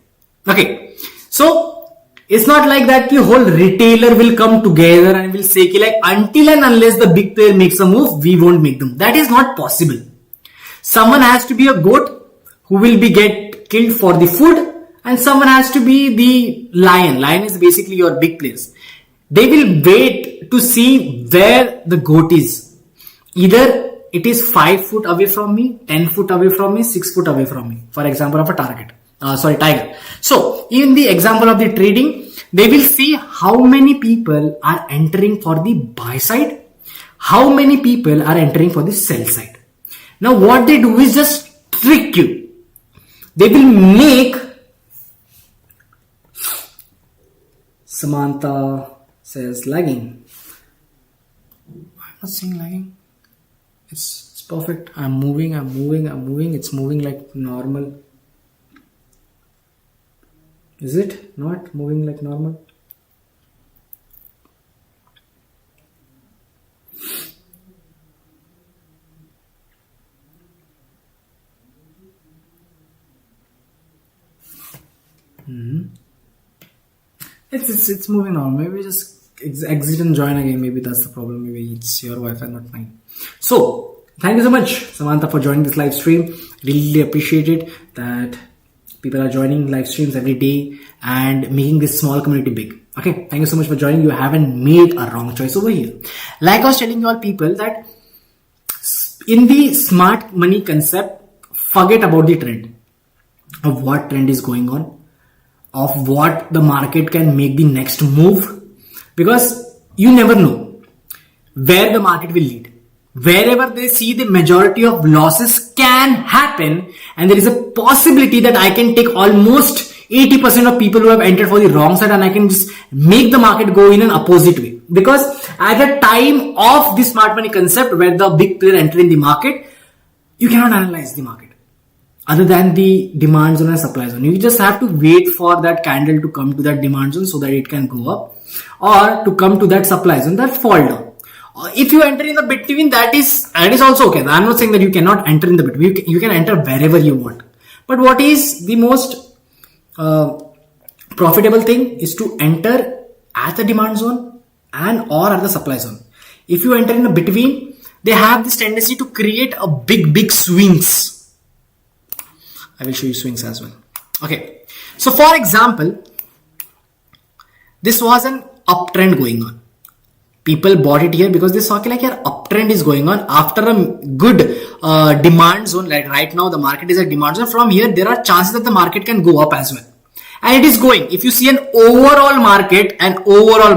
Okay. So, it's not like that the whole retailer will come together and will say like until and unless the big player makes a move, we won't make them. That is not possible. Someone has to be a goat who will be get killed for the food and someone has to be the lion. Lion is basically your big players. They will wait to see where the goat is. Either it is 5 foot away from me, 10 foot away from me, 6 foot away from me. For example of a tiger. So in the example of the trading, they will see how many people are entering for the buy side, how many people are entering for the sell side. Now what they do is just trick you. They will make, Samantha says lagging. I'm not saying lagging. It's perfect. I'm moving. It's moving like normal. Is it not moving like normal? It's moving on. Maybe just exit and join again. Maybe that's the problem. Maybe it's your Wi-Fi, not mine. So thank you so much, Samantha, for joining this live stream. Really appreciate it that people are joining live streams every day and making this small community big. Okay, thank you so much for joining. You haven't made a wrong choice over here. Like I was telling you all people that in the smart money concept, forget about the trend of what trend is going on, of what the market can make the next move, because you never know where the market will lead. Wherever they see the majority of losses can happen, and there is a possibility that I can take almost 80% of people who have entered for the wrong side and I can just make the market go in an opposite way. Because at the time of the smart money concept where the big player enter in the market, you cannot analyze the market other than the demand zone and supply zone. You just have to wait for that candle to come to that demand zone so that it can go up, or to come to that supply zone that fall down. If you enter in the between, that is also okay. I'm not saying that you cannot enter in the between. You can enter wherever you want. But what is the most profitable thing is to enter at the demand zone and or at the supply zone. If you enter in the between, they have this tendency to create a big swings. I will show you swings as well. Okay. So for example, this was an uptrend going on. People bought it here because they saw like your uptrend is going on after a good demand zone. Like right now the market is at demand zone. From here there are chances that the market can go up as well, and it is going. If you see an overall market, okay, an overall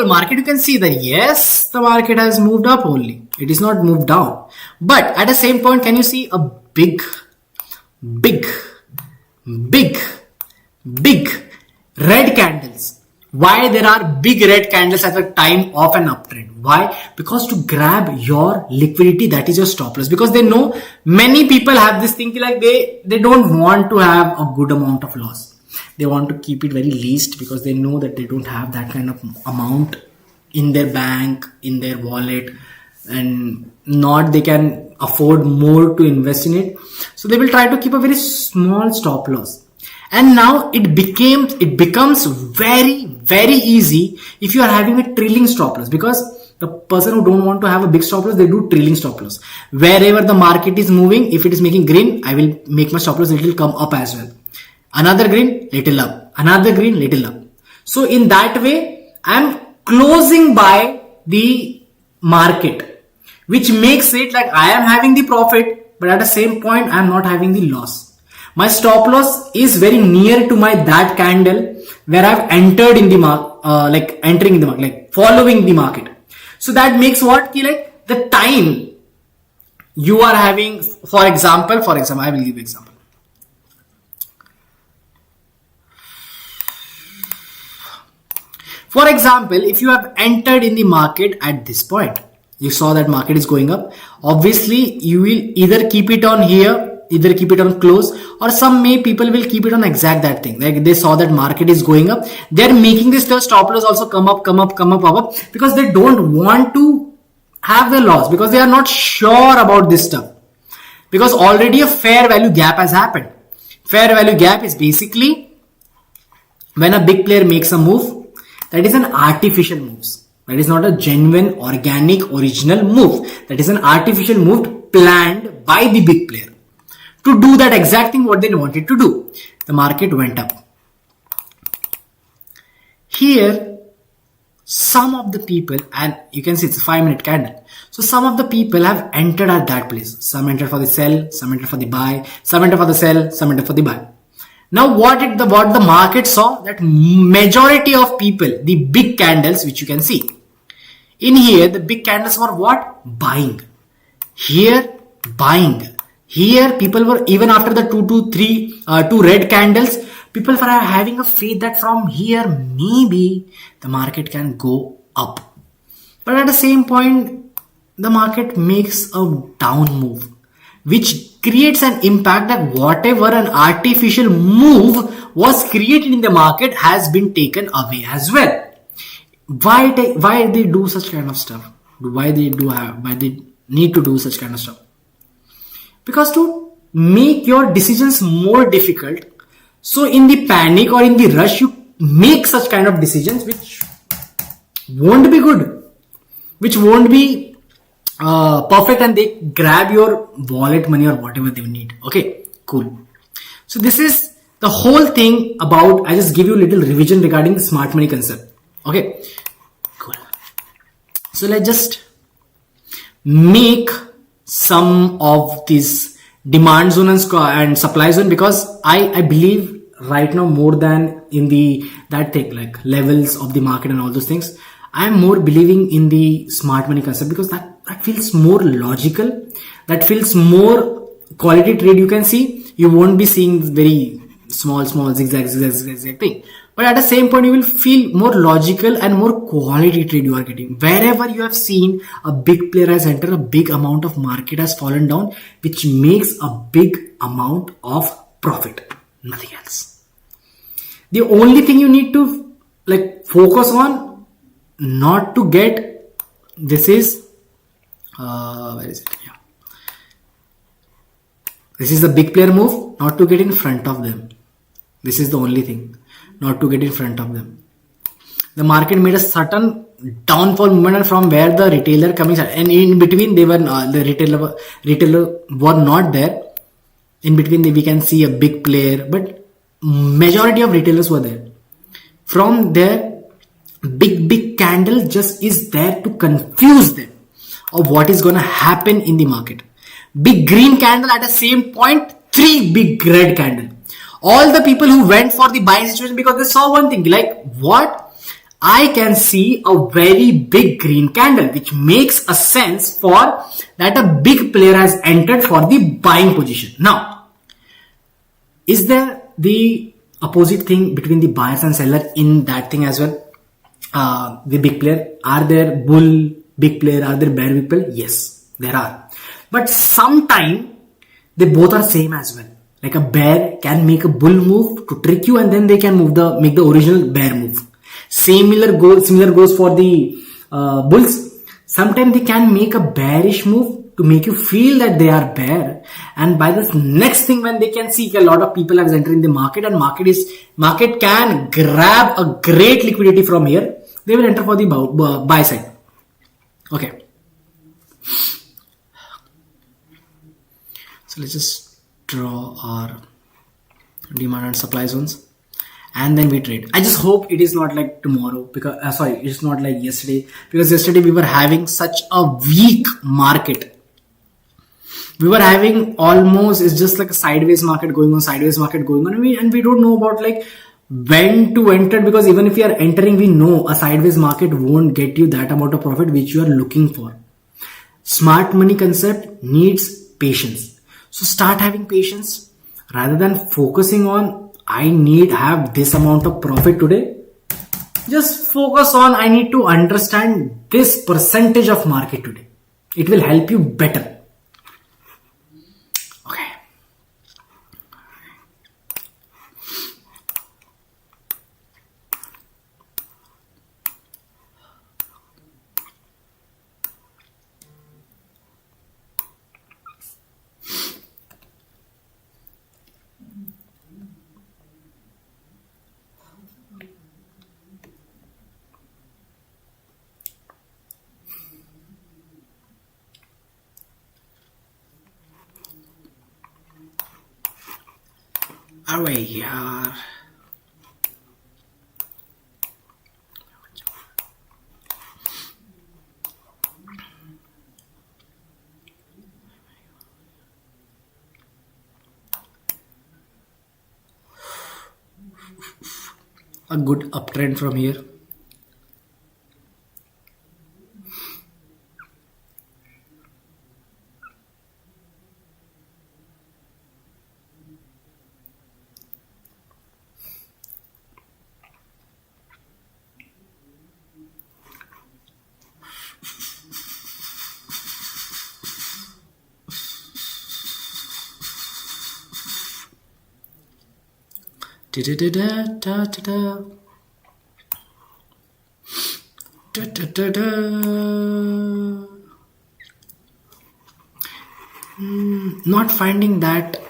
market, you can see that yes, the market has moved up only. It is not moved down. But at the same point, can you see a big red candles? Why there are big red candles at the time of an uptrend? Why? Because to grab your liquidity, that is your stop loss. Because they know many people have this thinking like they don't want to have a good amount of loss. They want to keep it very least because they know that they don't have that kind of amount in their bank, in their wallet, and not they can afford more to invest in it. So they will try to keep a very small stop loss. And now it becomes very easy if you are having a trailing stop loss, because the person who don't want to have a big stop loss, they do trailing stop loss. Wherever the market is moving, if it is making green, I will make my stop loss, it will come up as well. Another green, little up. Another green, little up. So in that way, I am closing by the market, which makes it like I am having the profit, but at the same point, I am not having the loss. My stop loss is very near to that candle where I've entered in the market, entering in the market, like following the market. So that makes what like the time you are having, for example, I will give example. For example, if you have entered in the market at this point, you saw that market is going up. Obviously, you will either keep it on here, either keep it on close, or some people will keep it on exact that thing. Like they saw that market is going up. They're making this stop loss also come up, because they don't want to have the loss, because they are not sure about this stuff. Because already a fair value gap has happened. Fair value gap is basically when a big player makes a move, that is an artificial move. That is not a genuine, organic, original move. That is an artificial move planned by the big player to do that exact thing what they wanted to do. The market went up. Here, some of the people, and you can see it's a 5-minute candle. So some of the people have entered at that place. Some entered for the sell, some entered for the buy, some entered for the sell, some entered for the buy. Now what the market saw, that majority of people, the big candles which you can see in here, the big candles were what? Buying. Here, buying. Here people were, even after the two red candles, people were having a faith that from here maybe the market can go up. But at the same point, the market makes a down move, which creates an impact that whatever an artificial move was created in the market has been taken away as well. Why they do such kind of stuff? Why they need to do such kind of stuff? Because to make your decisions more difficult, So in the panic or in the rush, you make such kind of decisions which won't be good, which won't be perfect, and they grab your wallet money or whatever they need. Okay, cool. So this is the whole thing about, I just give you a little revision regarding the smart money concept. Okay, cool. So let's just make some of these demand zone and supply zone, because I believe right now more than in the that thing like levels of the market and all those things, I am more believing in the smart money concept, because that feels more logical, that feels more quality trade. You can see, you won't be seeing very small zigzag thing, but at the same point you will feel more logical and more quality trade you are getting. Wherever you have seen a big player has entered, a big amount of market has fallen down, which makes a big amount of profit, nothing else. The only thing you need to like focus on, not to get, this is where is it? Yeah, this is the big player move, not to get in front of them. This is the only thing, not to get in front of them. The market made a certain downfall movement, and from where the retailer coming, and in between they were the retailer were not there. In between we can see a big player, but majority of retailers were there. From there, big candle just is there to confuse them of what is going to happen in the market. Big green candle at the same point, 3 big red candle. All the people who went for the buying situation, because they saw one thing like, what? I can see a very big green candle, which makes a sense for that a big player has entered for the buying position. Now, is there the opposite thing between the buyers and seller in that thing as well? The big player, are there bull big player, are there bear big player? Yes, there are. But sometime they both are same as well. Like a bear can make a bull move to trick you, and then they can make the original bear move. Similar goes for the bulls. Sometimes they can make a bearish move to make you feel that they are bear, and by this next thing, when they can see a lot of people have entered in the market, and market can grab a great liquidity from here, they will enter for the buy side. Okay, so let's just draw our demand and supply zones, and then we trade. I just hope it is not like tomorrow, because it's not like yesterday, because yesterday we were having such a weak market. We were having almost, it's just like a sideways market going on, and we don't know about like when to enter, because even if you are entering, we know a sideways market won't get you that amount of profit which you are looking for. Smart money concept needs patience. So start having patience rather than focusing on I have this amount of profit today. Just focus on I need to understand this percentage of market today. It will help you better. Okay. अरे यार a good uptrend from here. Not finding that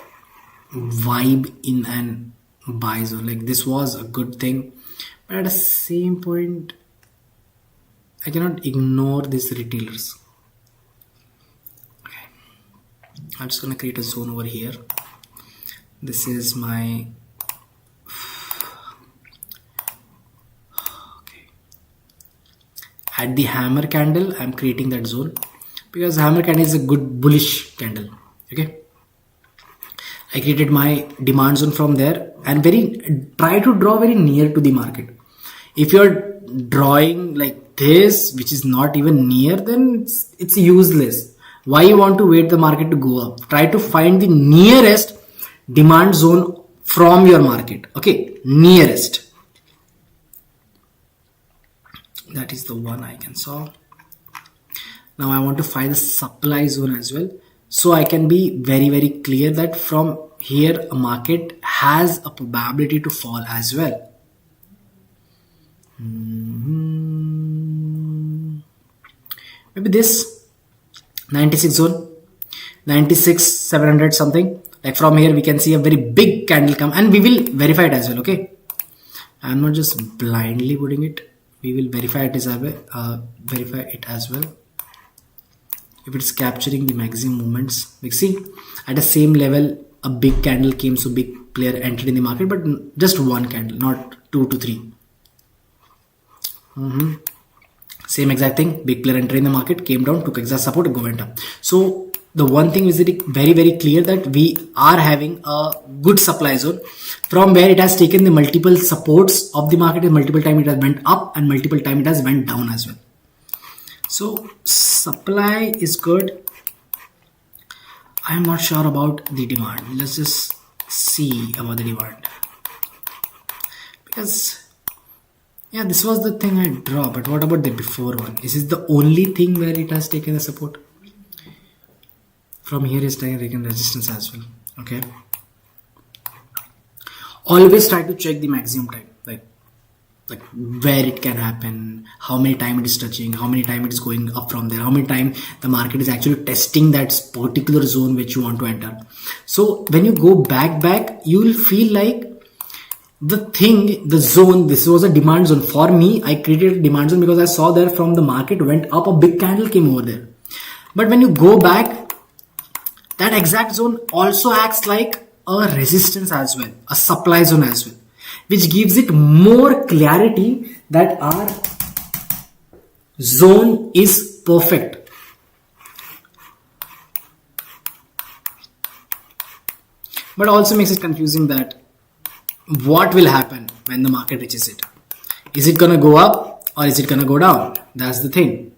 vibe in an buy zone. Like this was a good thing, but at the same point I cannot ignore these retailers. Okay, I'm just gonna create a zone over here. This is my at the hammer candle. I'm creating that zone because hammer candle is a good bullish candle. Okay, I created my demand zone from there and try to draw very near to the market. If you're drawing like this, which is not even near, then it's useless. Why you want to wait the market to go up? Try to find the nearest demand zone from your market. Okay, nearest. That is the one I can saw. Now I want to find the supply zone as well, so I can be very clear that from here a market has a probability to fall as well. Maybe this 96 zone, 96 700 something. Like from here we can see a very big candle come, and we will verify it as well. Okay, I'm not just blindly putting it. We will verify it as well. If it's capturing the maximum movements, like see at the same level a big candle came, so big player entered in the market, but just one candle, not 2 to 3. Same exact thing, big player entered in the market, came down, took exact support, go went up. So the one thing is very clear that we are having a good supply zone from where it has taken the multiple supports of the market, and multiple time it has went up and multiple time it has went down as well. So supply is good. I am not sure about the demand. Let's just see about the demand, because yeah, this was the thing I draw, but what about the before one? Is this the only thing where it has taken the support? From here is taking resistance as well. Okay, always try to check the maximum time, like where it can happen, how many time it is touching, how many time it is going up from there, how many time the market is actually testing that particular zone which you want to enter. So when you go back, you will feel like the zone, this was a demand zone. For me, I created a demand zone because I saw there from the market went up, a big candle came over there. But when you go back, that exact zone also acts like a resistance as well, a supply zone as well, which gives it more clarity that our zone is perfect. But also makes it confusing that what will happen when the market reaches it. Is it gonna go up or is it gonna go down? That's the thing.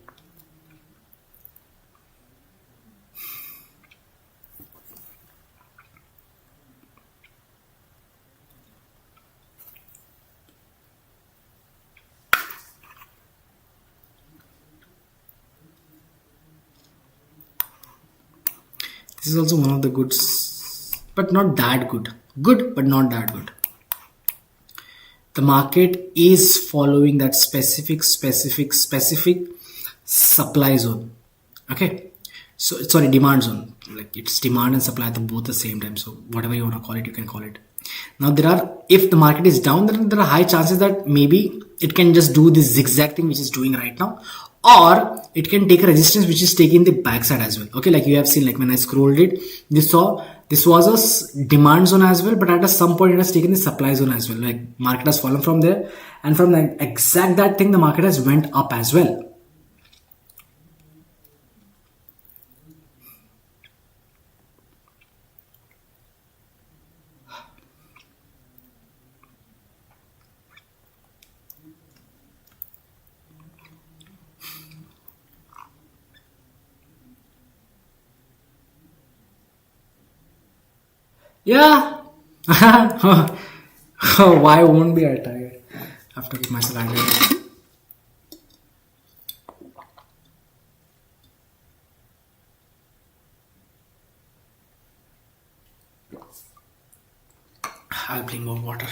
This is also one of the goods, but not that good. Good, but not that good. The market is following that specific supply zone. Okay, so sorry, demand zone. Like it's demand and supply at both the same time. So whatever you want to call it, you can call it. Now if the market is down, then there are high chances that maybe it can just do this zigzag thing which is doing right now, or it can take a resistance which is taking the backside as well. Okay, like you have seen, like when I scrolled it, this was a demand zone as well, but at some point it has taken the supply zone as well. Like market has fallen from there, and from that thing the market has went up as well. Yeah. Oh, why won't be I tired after my salad? I'll bring more water.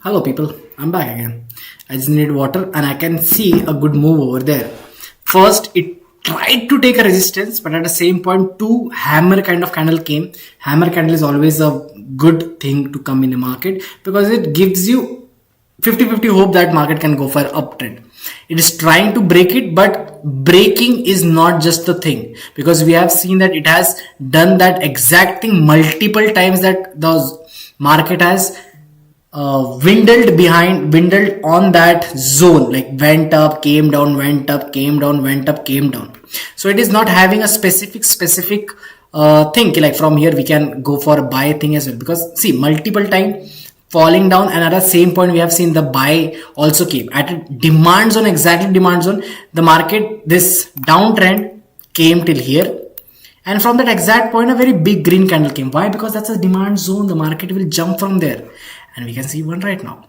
Hello people, I'm back again. I just needed water and I can see a good move over there. First, it tried to take a resistance, but at the same point, two hammer kind of candle came. Hammer candle is always a good thing to come in the market because it gives you 50-50 hope that market can go for uptrend. It is trying to break it, but breaking is not just the thing, because we have seen that it has done that exact thing multiple times, that the market has dwindled on that zone, like went up, came down, went up, came down, went up, came down. So it is not having a specific thing like from here we can go for a buy thing as well, because see, multiple time falling down, and at the same point we have seen the buy also came at a demand zone, exactly demand zone. The market, this downtrend came till here, and from that exact point a very big green candle came. Why? Because that's a demand zone. The market will jump from there, and we can see one right now.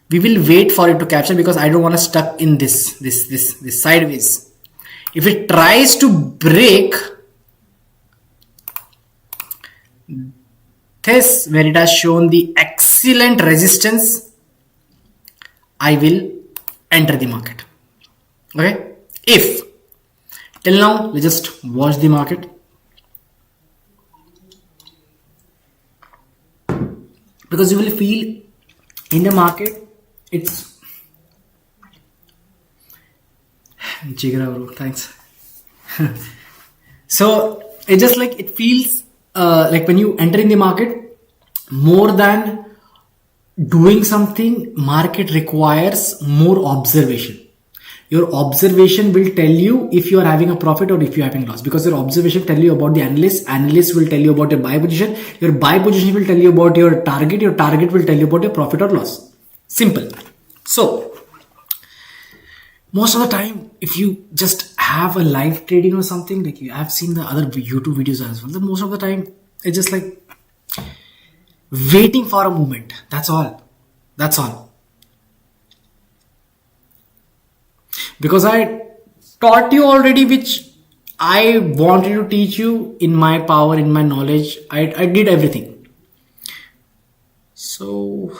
We will wait for it to capture because I don't want to stuck in this sideways. If it tries to break this where it has shown the excellent resistance, I will enter the market. Okay, if till now we just watch the market, because you will feel in the market it's jigra bro, thanks. So it just like it feels like when you enter in the market, more than doing something, market requires more observation. Your observation will tell you if you are having a profit or if you are having loss, because your observation tell you about the analyst will tell you about your buy position will tell you about your target will tell you about your profit or loss. Simple. So most of the time, if you just have a live trading or something, like you have seen the other YouTube videos as well, then most of the time it's just like waiting for a moment. That's all. Because I taught you already, which I wanted to teach you in my power, in my knowledge. I did everything. So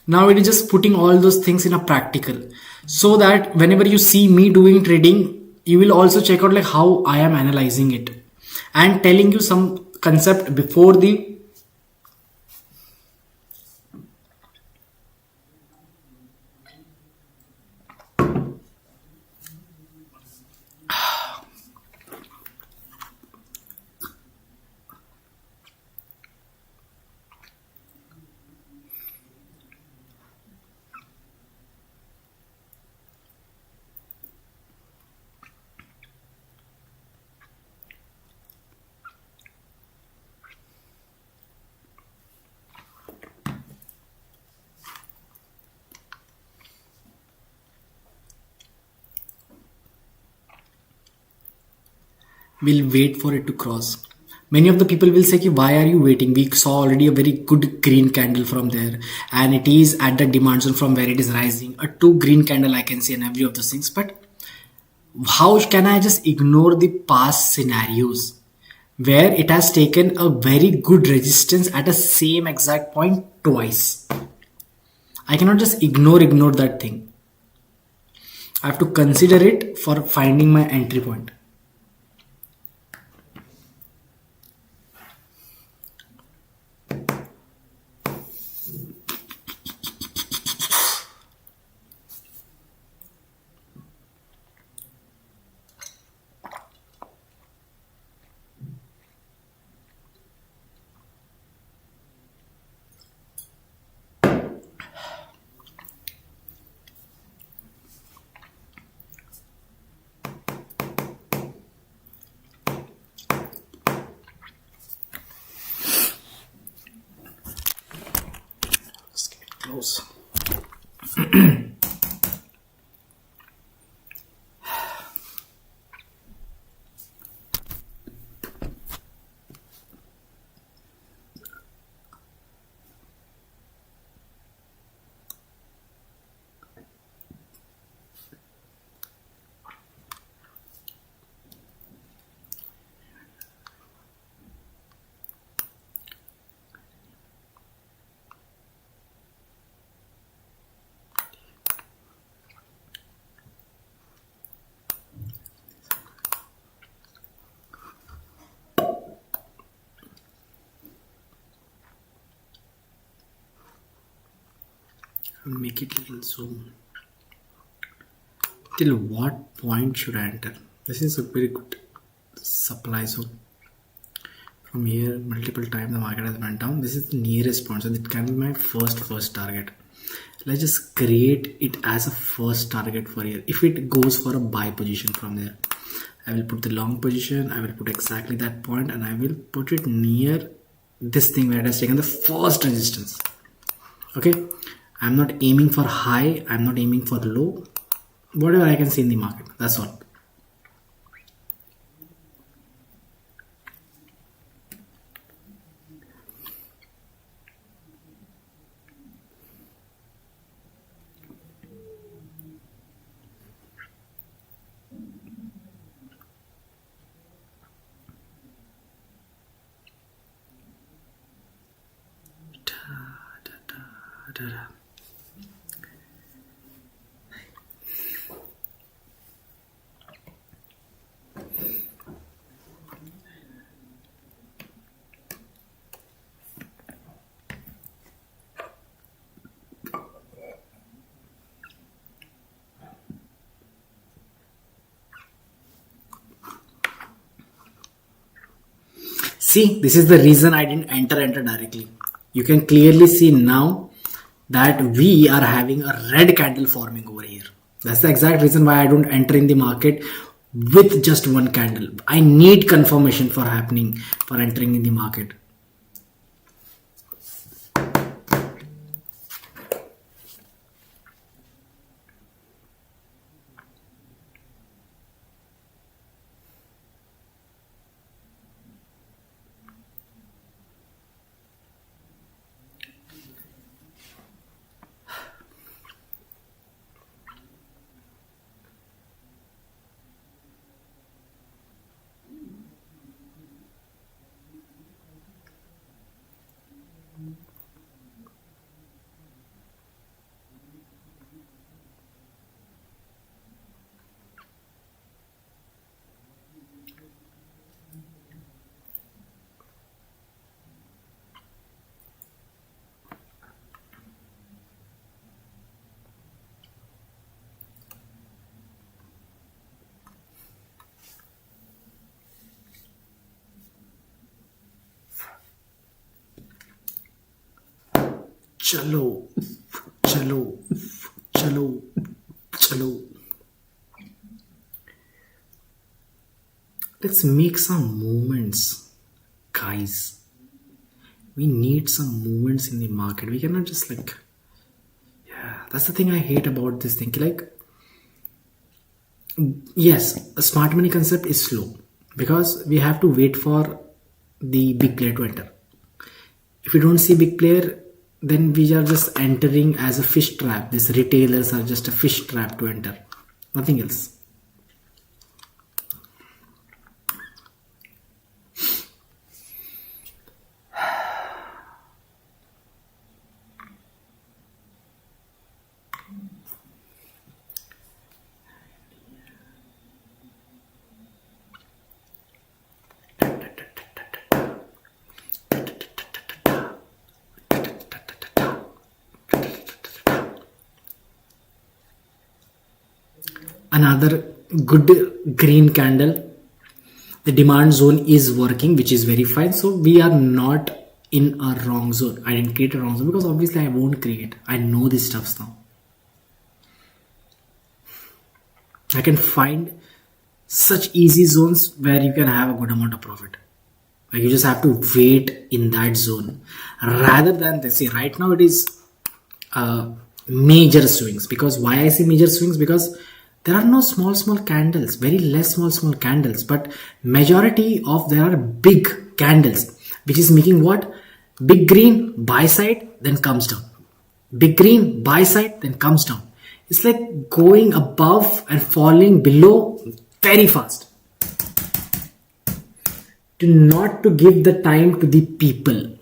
now it is just putting all those things in a practical, so that whenever you see me doing trading, you will also check out like how I am analyzing it and telling you some concept before the will wait for it to cross. Many of the people will say, why are you waiting? We saw already a very good green candle from there, and it is at the demand zone from where it is rising. A two green candle I can see in every of those things. But how can I just ignore the past scenarios where it has taken a very good resistance at the same exact point twice? I cannot just ignore that thing. I have to consider it for finding my entry point. Close. make it little zoom. Till what point should I enter? This is a very good supply zone. From here, multiple times the market has went down. This is the nearest point, so it can be my first target. Let's just create it as a first target for here. If it goes for a buy position from there, I will put the long position. I will put exactly that point, and I will put it near this thing where it has taken the first resistance. Okay, I'm not aiming for high, I'm not aiming for low, whatever I can see in the market, that's all. See, this is the reason I didn't enter directly. You can clearly see now that we are having a red candle forming over here. That's the exact reason why I don't enter in the market with just one candle. I need confirmation for entering in the market. Chalo, chalo, chalo, chalo. Let's make some movements, guys. We need some movements in the market. We cannot just that's the thing I hate about this thing. Yes, a smart money concept is slow because we have to wait for the big player to enter. If we don't see big player, then we are just entering as a fish trap. These retailers are just a fish trap to enter, nothing else. Another good green candle. The demand zone is working, which is very fine. So we are not in a wrong zone. I didn't create a wrong zone because obviously I won't create. I know these stuffs now. I can find such easy zones where you can have a good amount of profit. You just have to wait in that zone rather than this. See, right now it is major swings. Because why I say major swings? Because there are no small candles, very less small candles, but majority of there are big candles, which is making what? Big green buy side, then comes down. Big green buy side, then comes down. It's like going above and falling below very fast. Not to give the time to the people.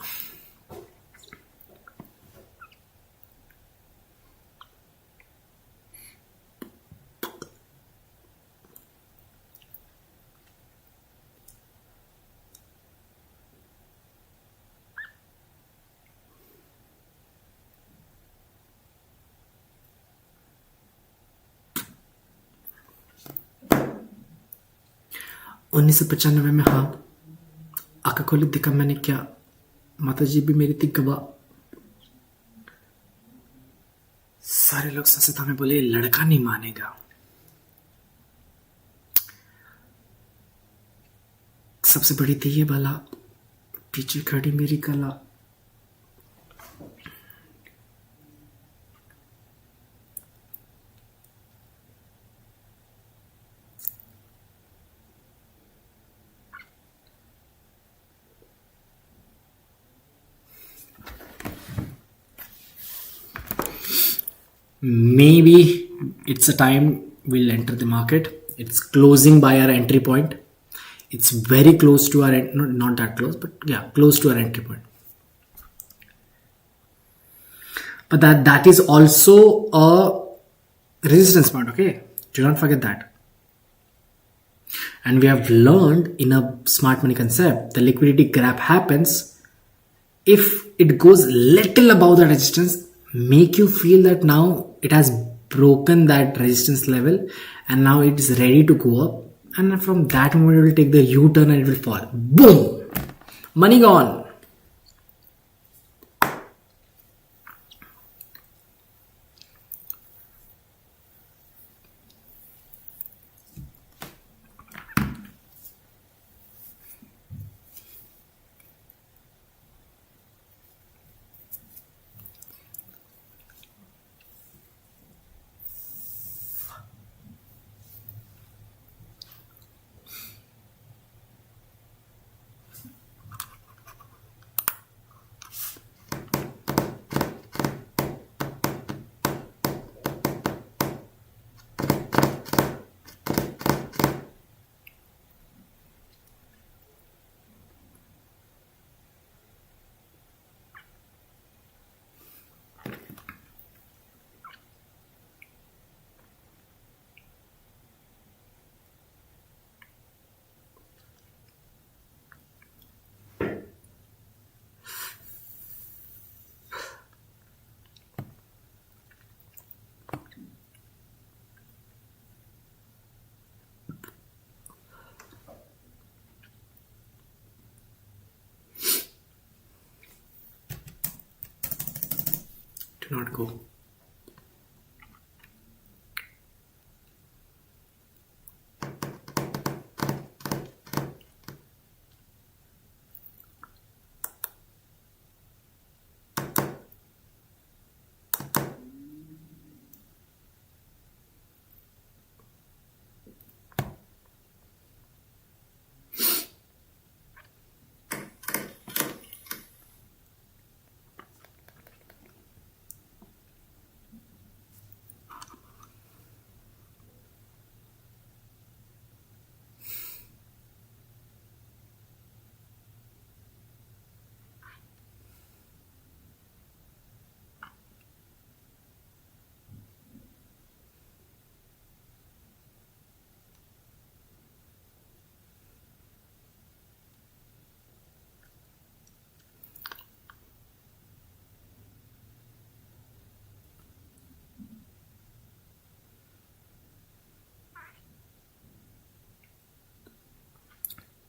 1995 में, हाँ, आंखें खोली, देखा मैंने क्या, माता जी भी मेरी थी गवाह। सारे लोग ससता में बोले लड़का नहीं मानेगा। सबसे बड़ी थी ये भला, पीछे खड़ी मेरी कला। Maybe it's a time we'll enter the market. It's closing by our entry point. It's very close to our not that close, but yeah, close to our entry point. But that is also a resistance point. Okay, do not forget that. And we have learned in a smart money concept, the liquidity grab happens if it goes little above the resistance, make you feel that now it has broken that resistance level and now it is ready to go up, and from that moment it will take the U-turn and it will fall. Boom! Money gone. Do not go.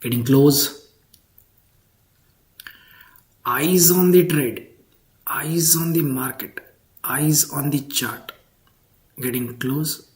Getting close. Eyes on the trade, eyes on the market, eyes on the chart. Getting close.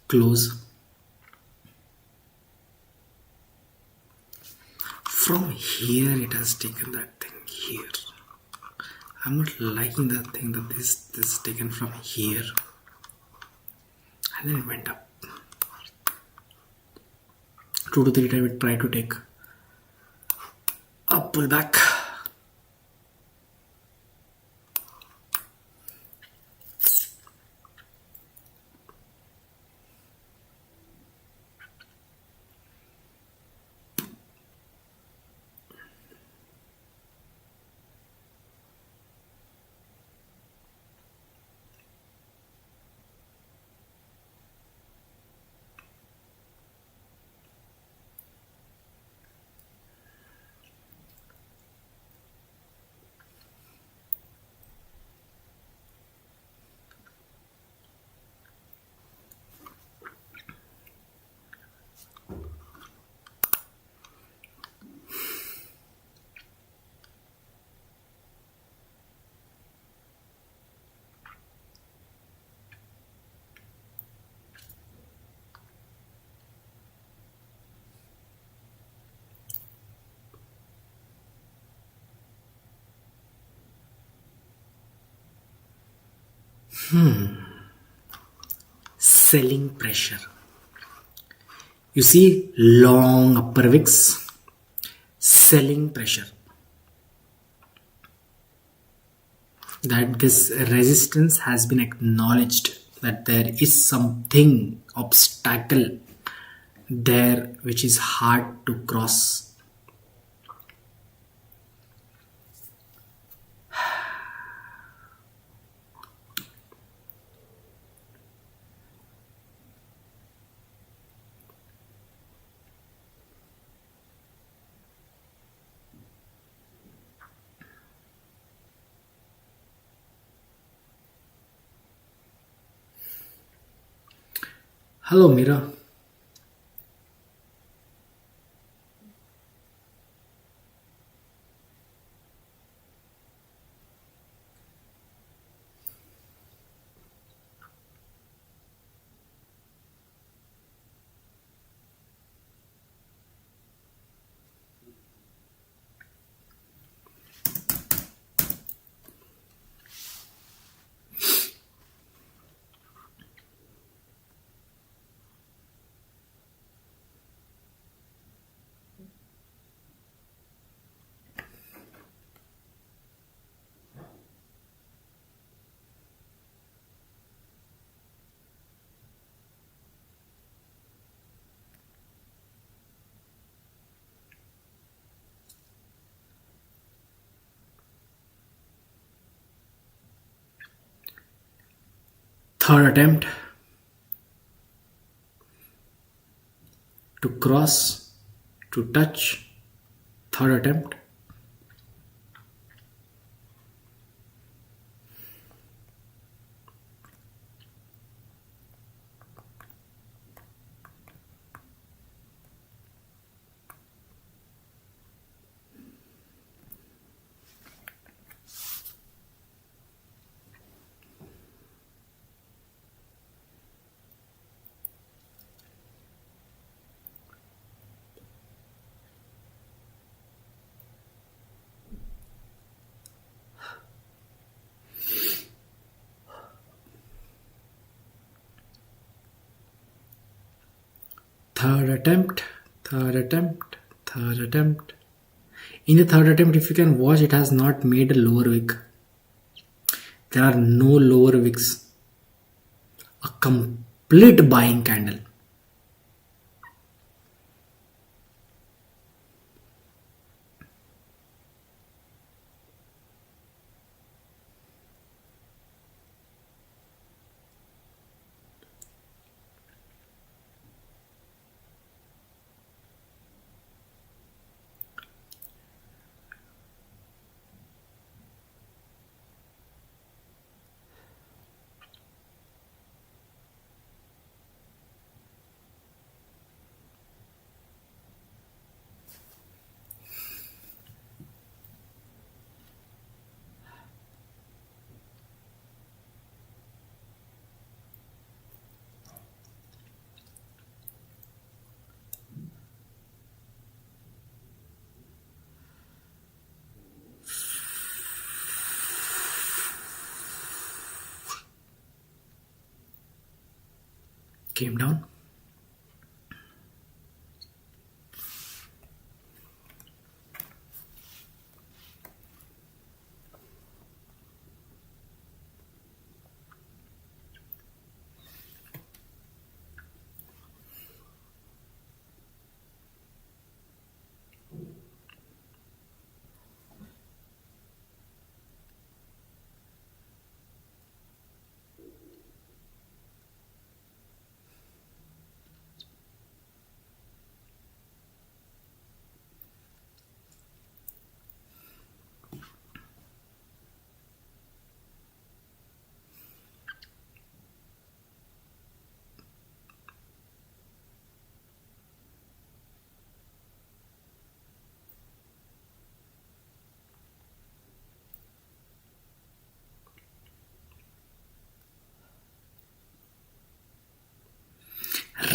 close. From here it has taken that thing here. I'm not liking that thing that this is taken from here and then it went up. 2 to 3 times it tried to take a pullback. Selling pressure. You see long upper wicks, selling pressure. That this resistance has been acknowledged, that there is something obstacle there which is hard to cross. Hello Mira. Third attempt to cross, to touch. Third attempt. Third attempt, third attempt, third attempt. In the third attempt, if you can watch, it has not made a lower wick. There are no lower wicks. A complete buying candle. came down.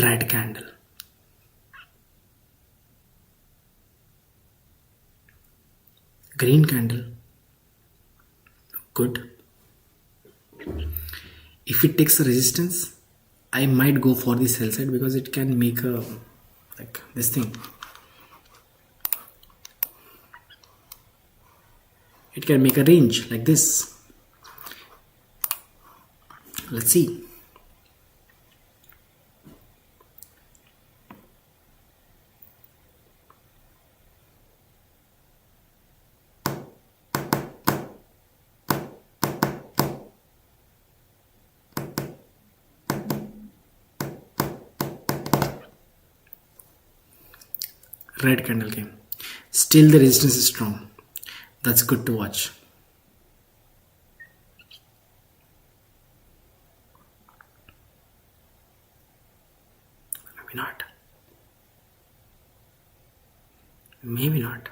Red candle. Green candle. Good. If it takes a resistance, I might go for the sell side because it can make a like this thing. It can make a range like this. Let's see. Red candle came. Still the resistance is strong. That's good to watch. Maybe not. Maybe not.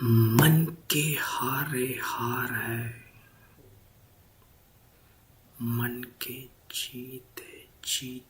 मन के हारे हार है, मन के जीत है जीत।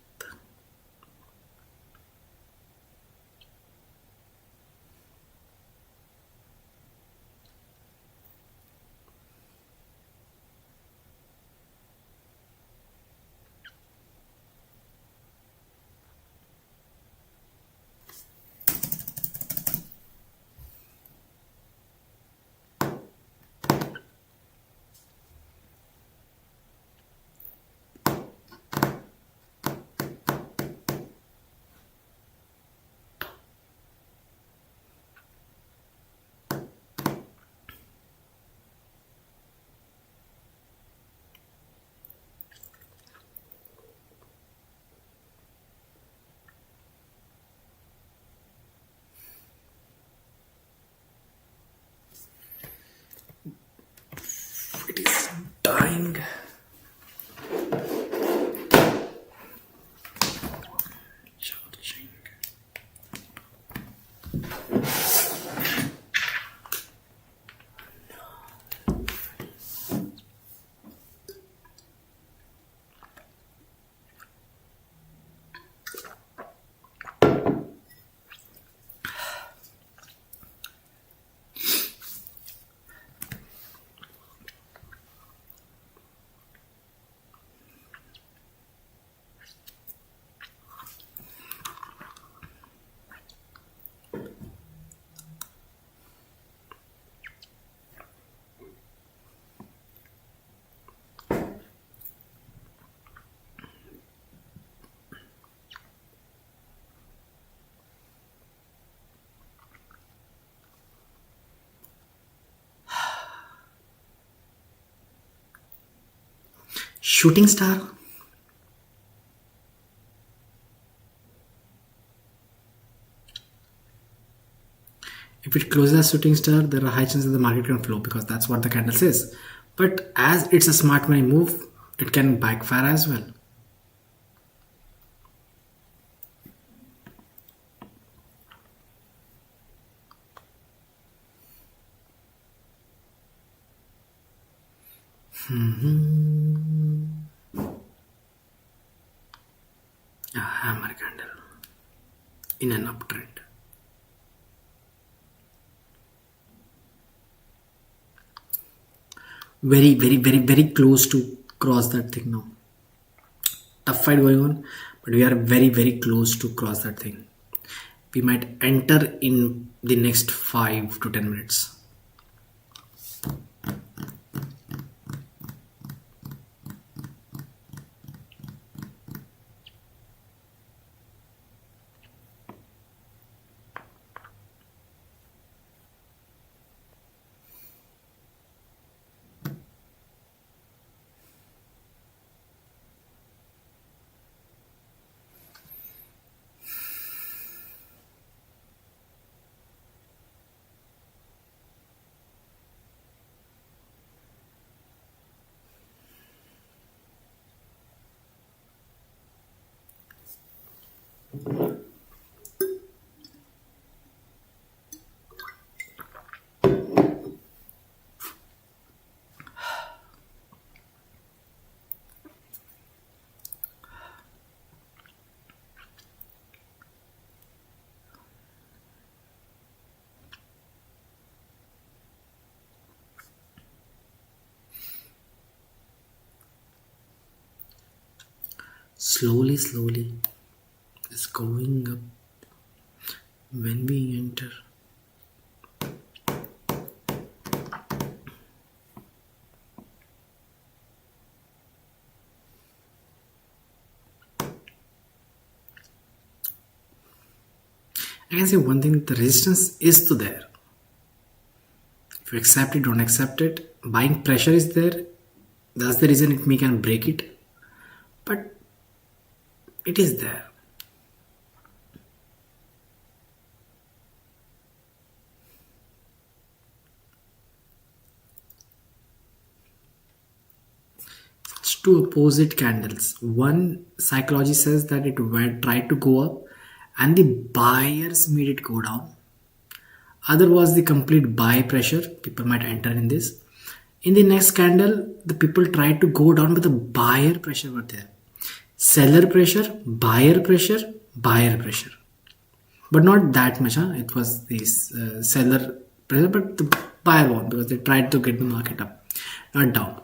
It is dying. Charging. Shooting star. If it closes as shooting star, there are high chances the market can flow because that's what the candle says. But as it's a smart money move, it can backfire as well. A hammer candle in an uptrend. Very close to cross that thing now. Tough fight going on, but we are very close to cross that thing. We might enter in the next 5 to 10 minutes. Slowly it's going up when we enter. I can say one thing, the resistance is to there. If you accept it, don't accept it, buying pressure is there. That's the reason it may can break it, but it is there. It's two opposite candles. One psychology says that it went tried to go up and the buyers made it go down. Other was the complete buy pressure. People might enter in this. In the next candle, the people tried to go down, but the buyer pressure were there. Seller pressure, buyer pressure, buyer pressure. But not that much. It was this seller pressure, but the buyer won because they tried to get the market up, not down.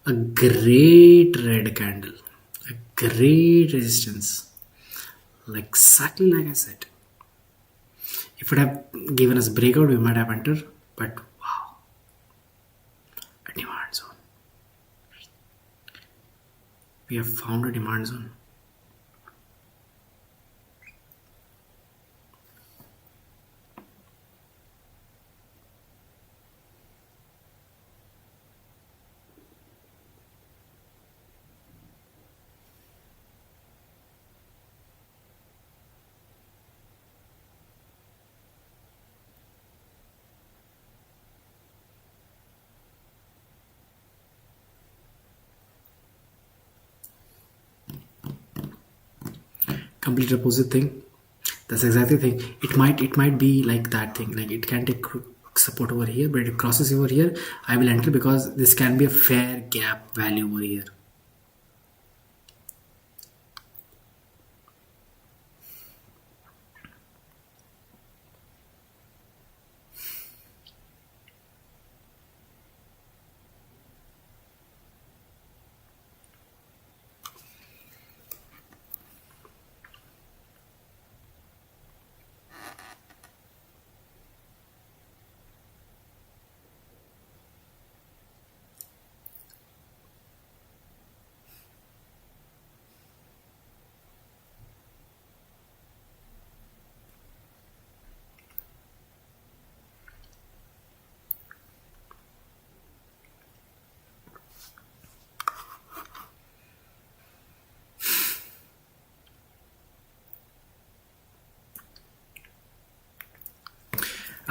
A great red candle, a great resistance, like exactly like I said. If it have given us breakout, we might have entered, but wow, a demand zone. We have found a demand zone. complete opposite thing. That's exactly the thing. It might be like that thing. Like it can take support over here, but it crosses over here. I will enter because this can be a fair gap value over here.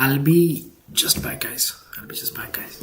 I'll be just back, guys. I'll be just back, guys.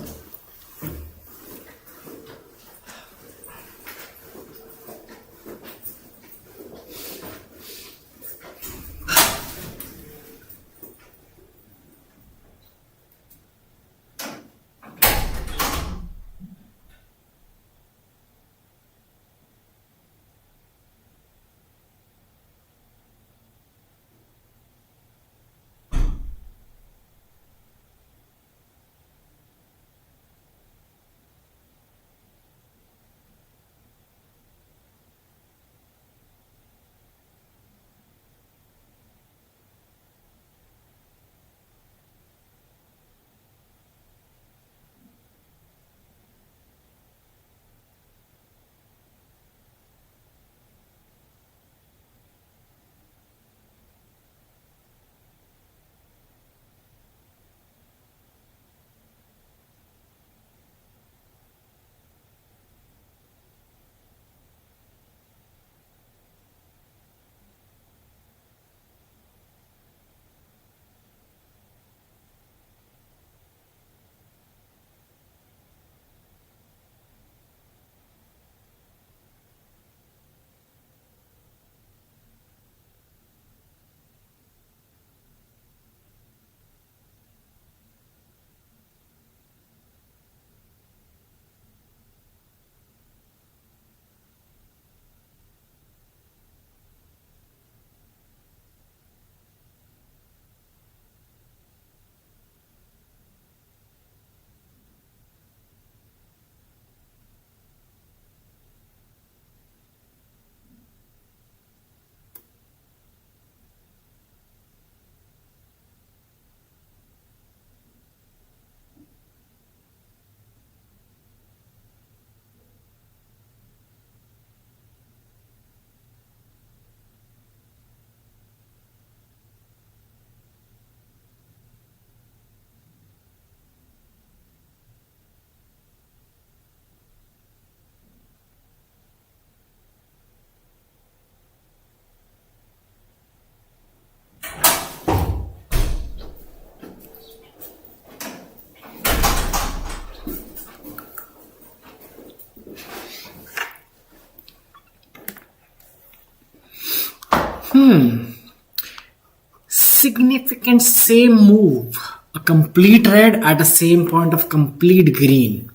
Significant same move. A complete red at the same point of complete green.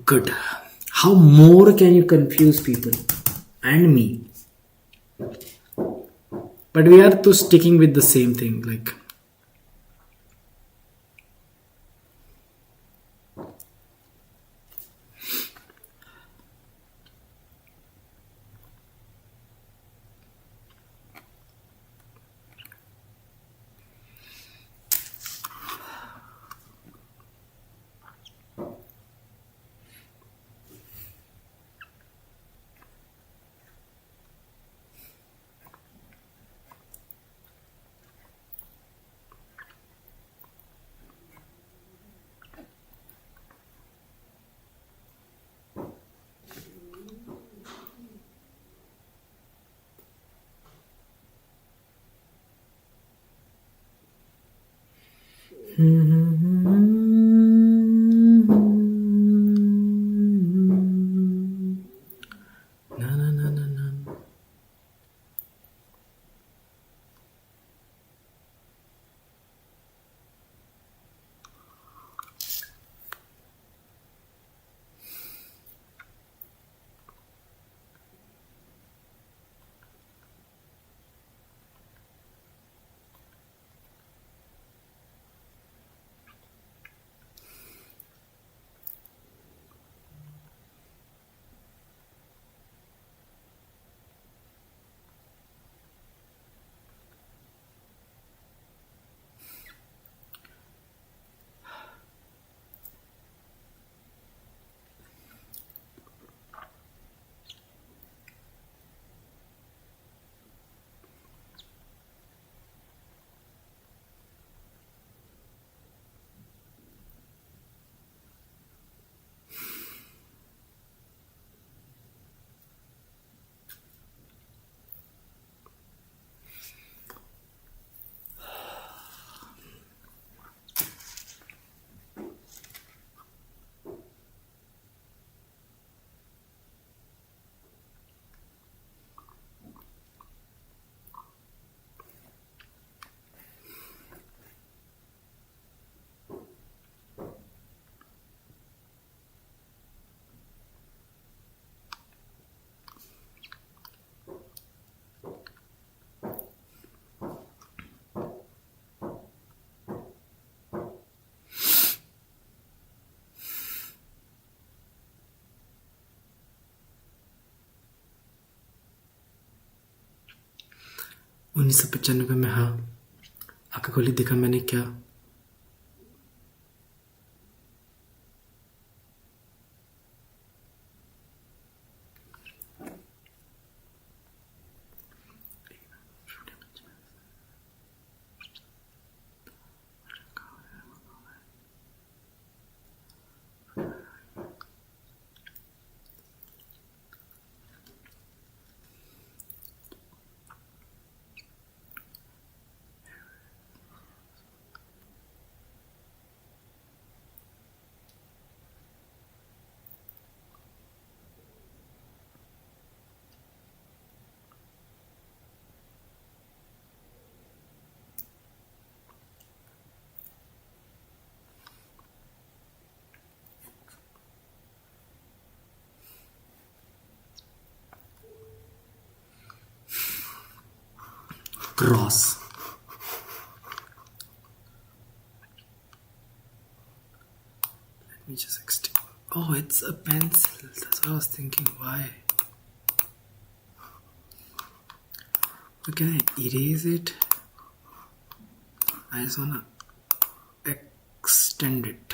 Good. How more can you confuse people and me? But we are to sticking with the same thing. Like 1995 में, हाँ। आंखें खोली, देखा मैंने क्या। Cross. Let me just extend. Oh, it's a pencil. That's what I was thinking. Why? Can I erase it? I just wanna extend it.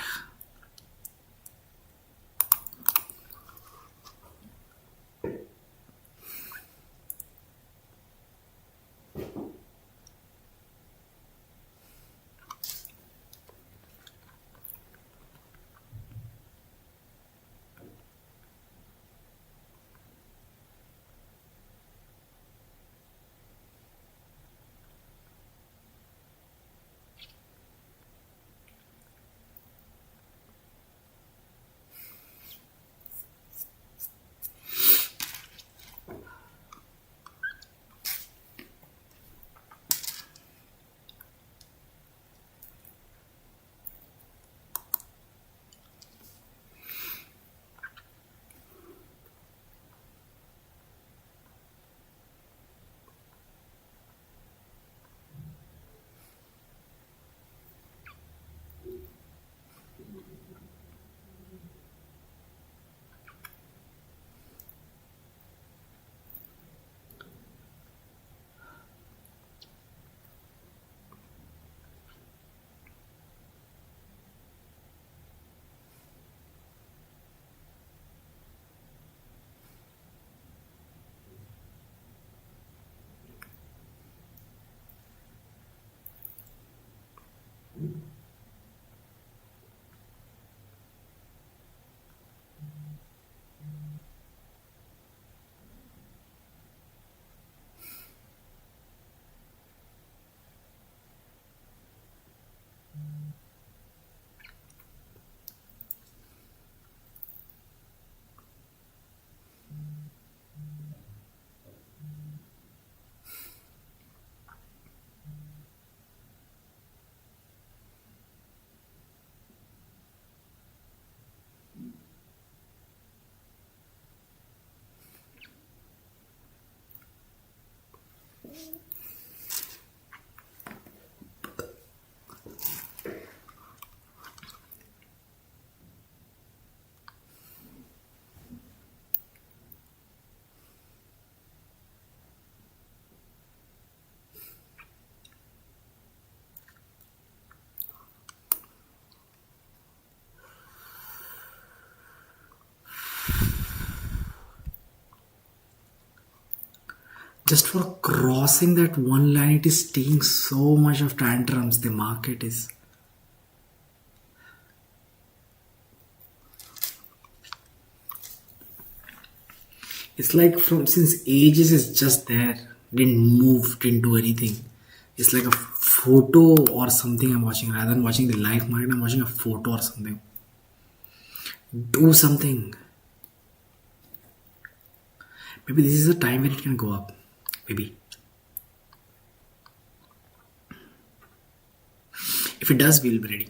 Just for crossing that one line, it is taking so much of tantrums. The market is. It's like from since ages, it's just there. Didn't move, didn't do anything. It's like a photo or something I'm watching. Rather than watching the live market, I'm watching a photo or something. Do something. Maybe this is a time when it can go up. Maybe. If it does, we'll be ready.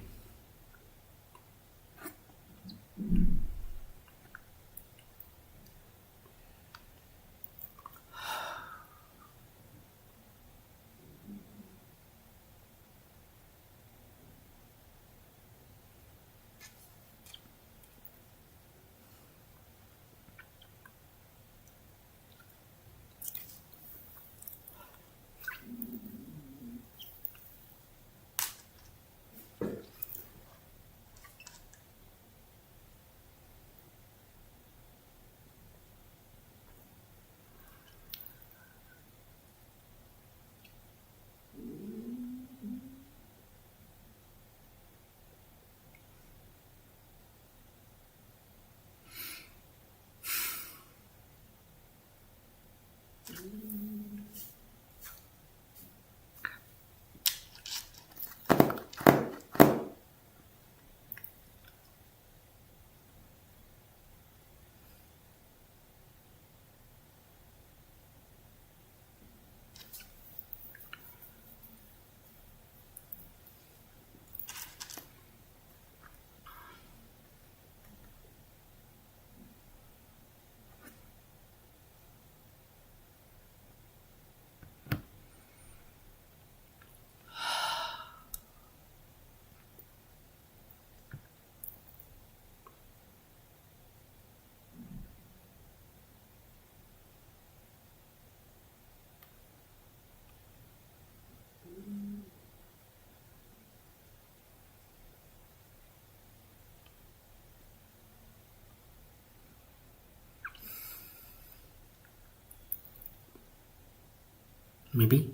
Maybe,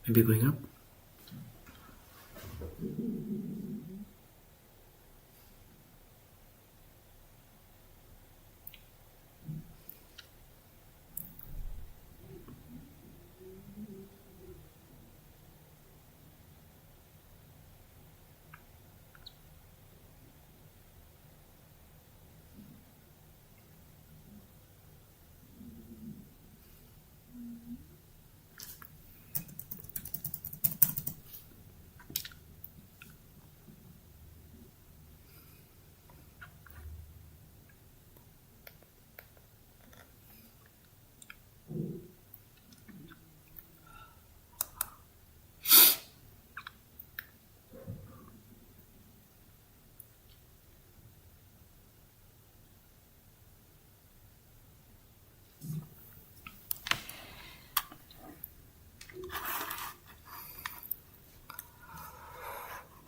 maybe going up.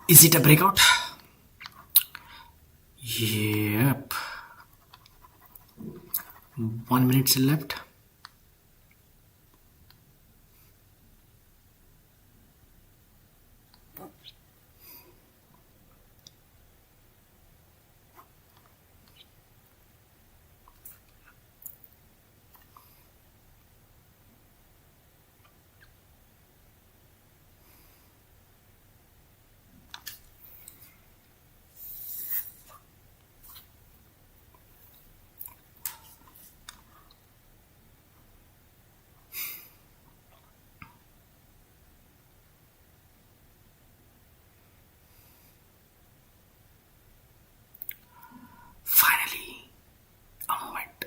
Is it a breakout? Yep. 1 minute still left. Finally, a moment.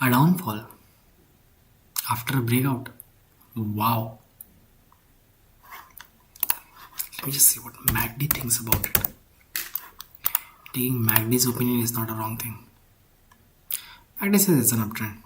A downfall after a breakout. Wow. Let me just see what MACD thinks about it. Taking MACD's opinion is not a wrong thing. MACD says it's an uptrend.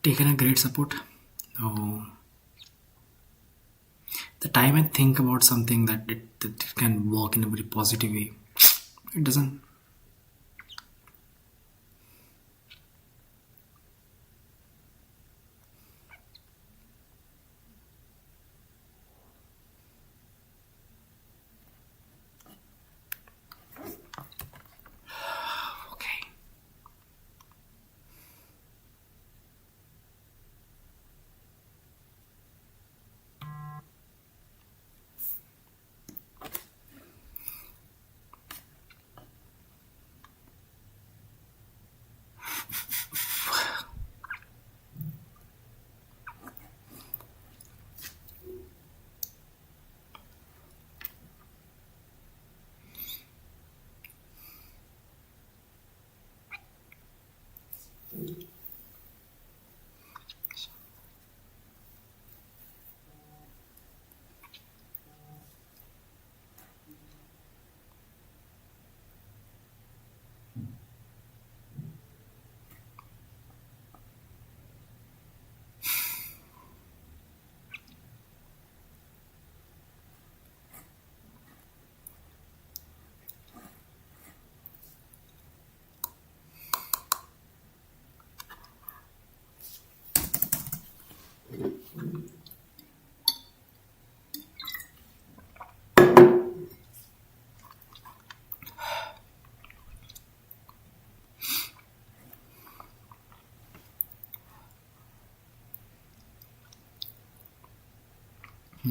Taken a great support. Oh. The time I think about something that it can work in a very positive way, it doesn't. A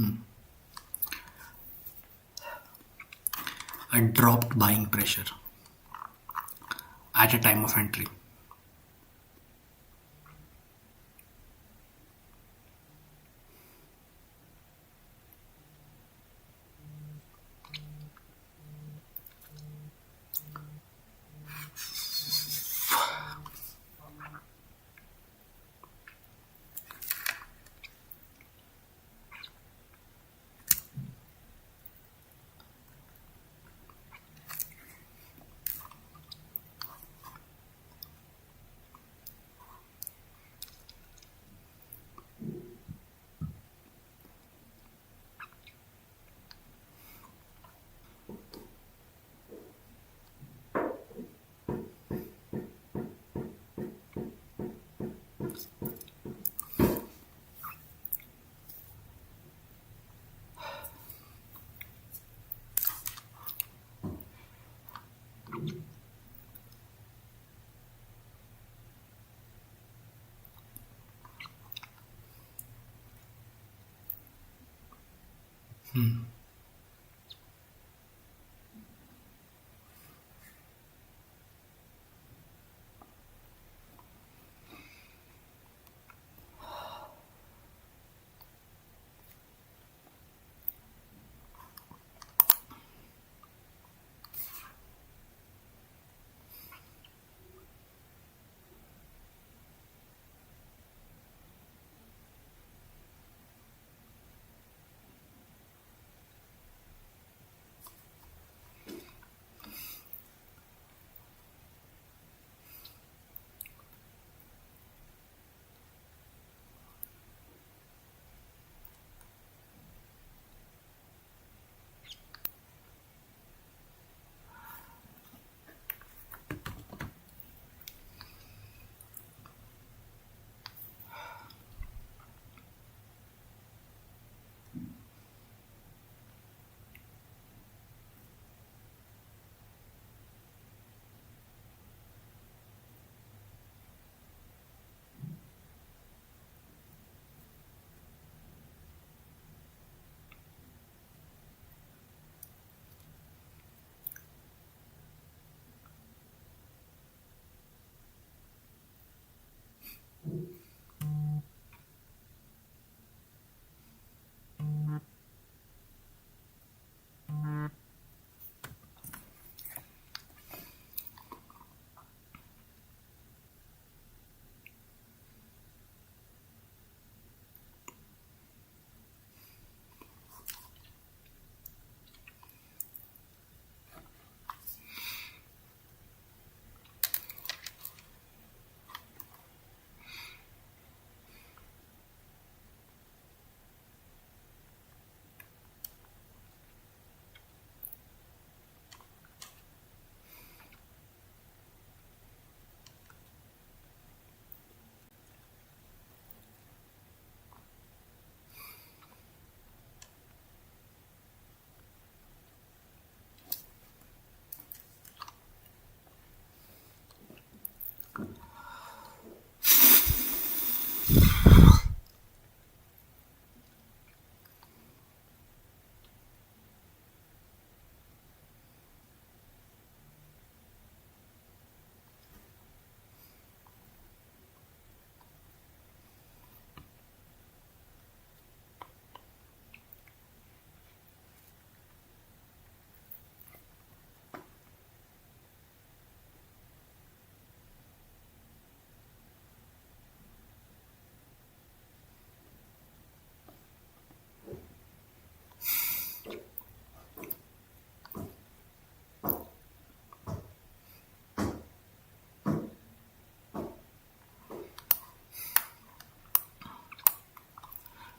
dropped buying pressure at a time of entry.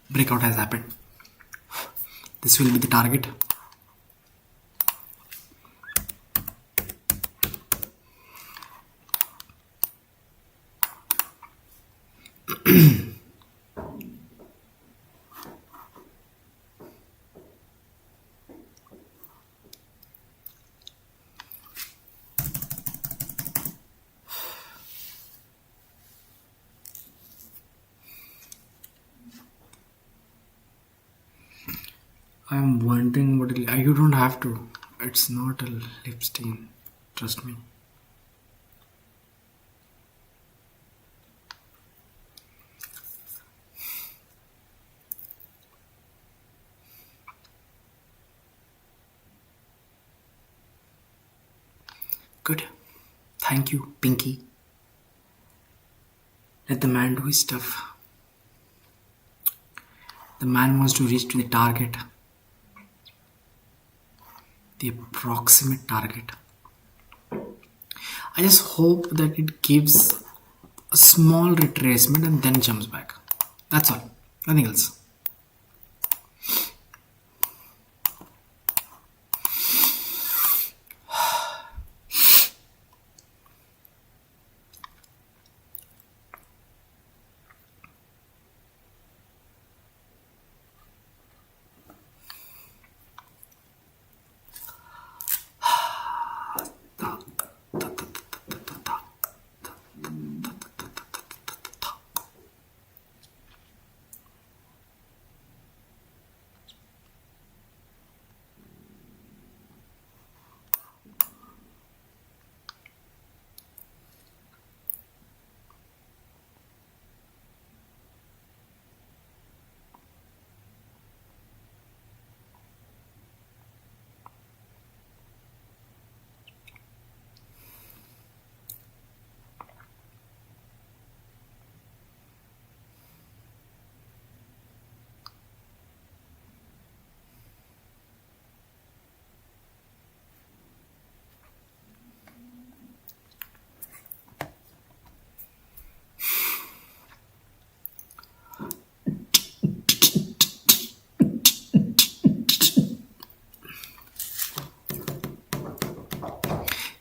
Breakout has happened. This will be the target. I'm wondering what you don't have to. It's not a lip stain. Trust me. Good. Thank you, Pinky. Let the man do his stuff. The man wants to reach to the target, the approximate target. I just hope that it gives a small retracement and then jumps back. That's all. Nothing else.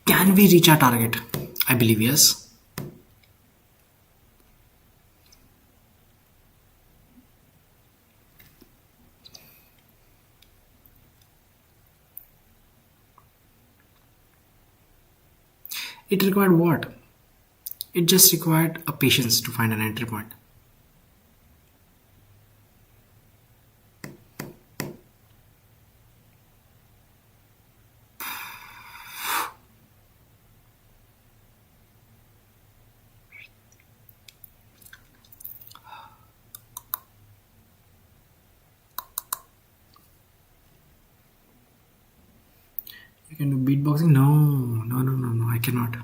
Can we reach our target? I believe yes. It required what? It just required a patience to find an entry point. You can do beatboxing? No, I cannot.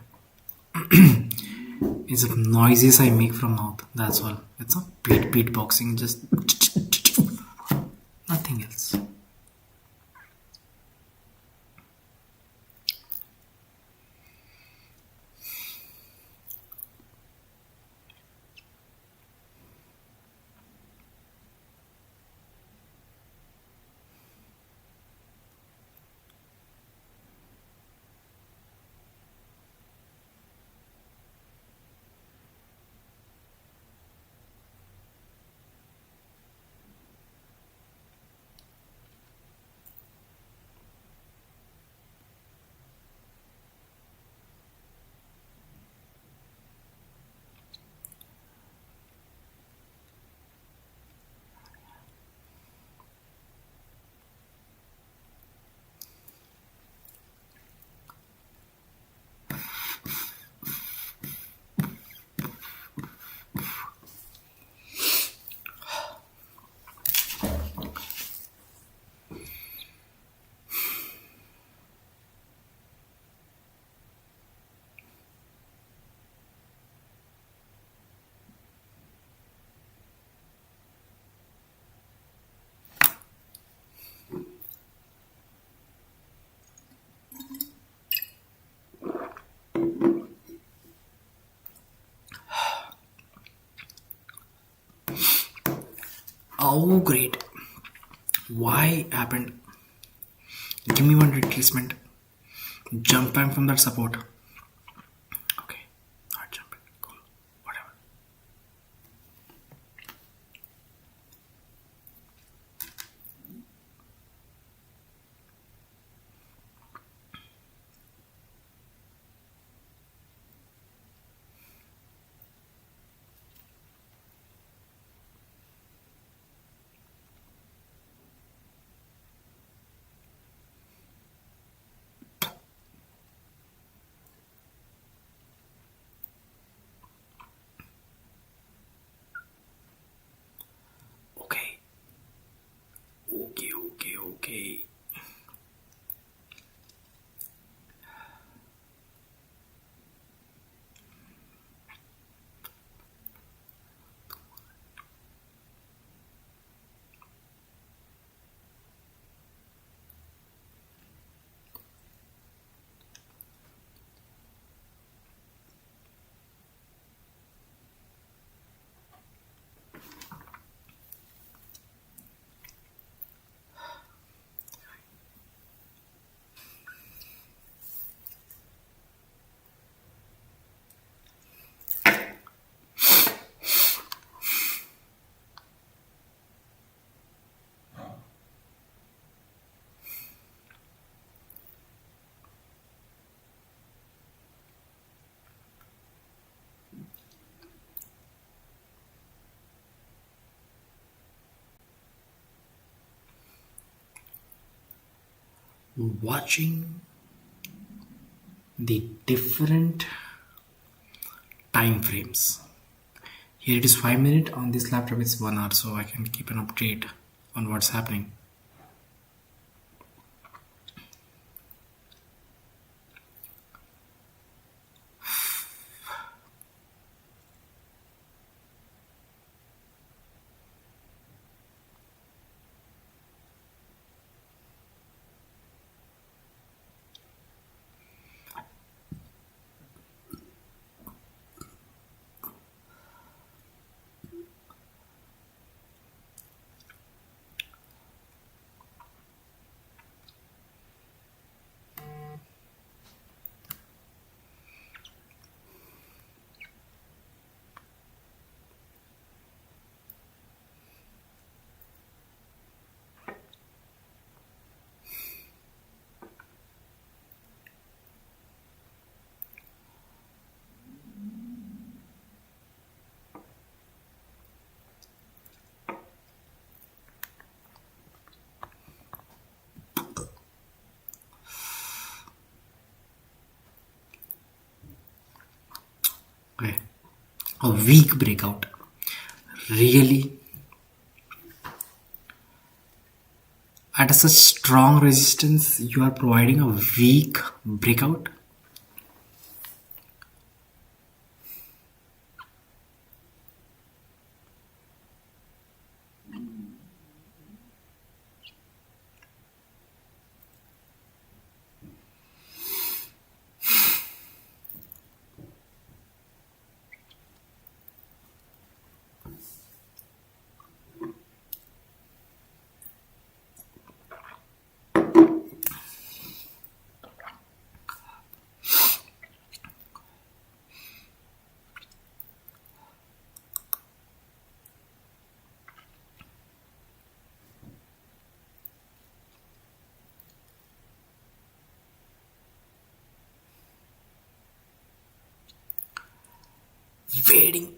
It's the noises I make from mouth. That's all. It's not beatboxing, just nothing else. Oh, great. Why happened? Give me one retracement. Jump back from that support. Okay. Not jump back. Cool. Whatever. watching the different time frames. Here it is 5 minutes, on this laptop it's 1 hour, so I can keep an update on what's happening. Okay. A weak breakout. Really? At such strong resistance, you are providing a weak breakout? Waiting.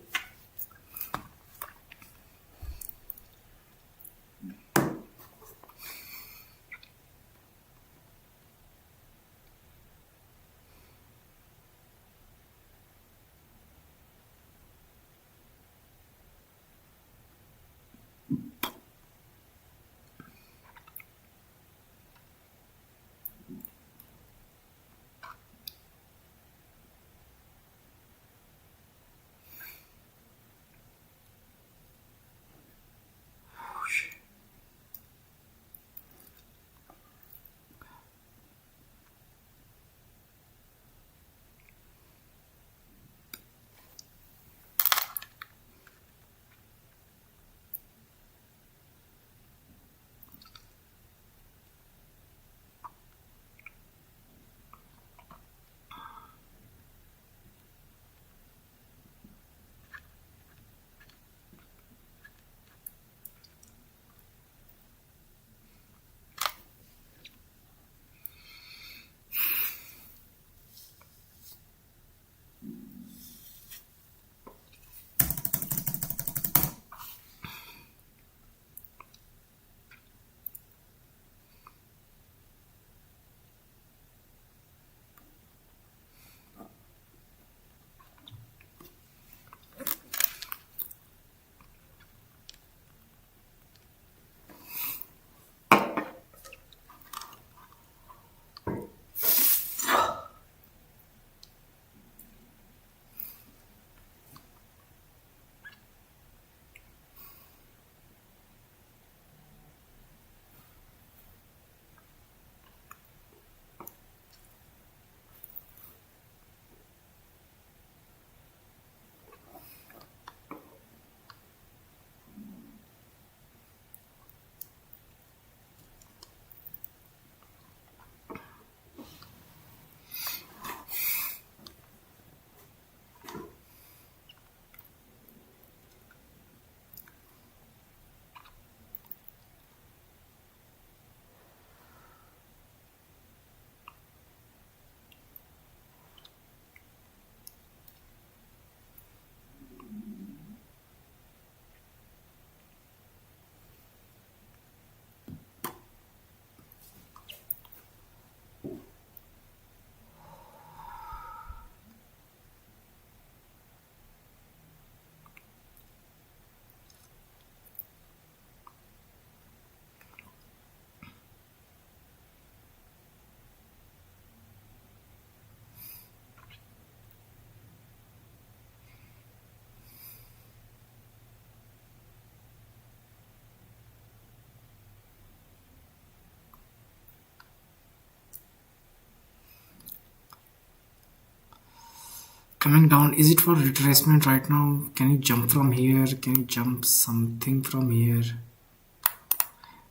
Coming down, is it for retracement right now? Can you jump from here? Can you jump something from here?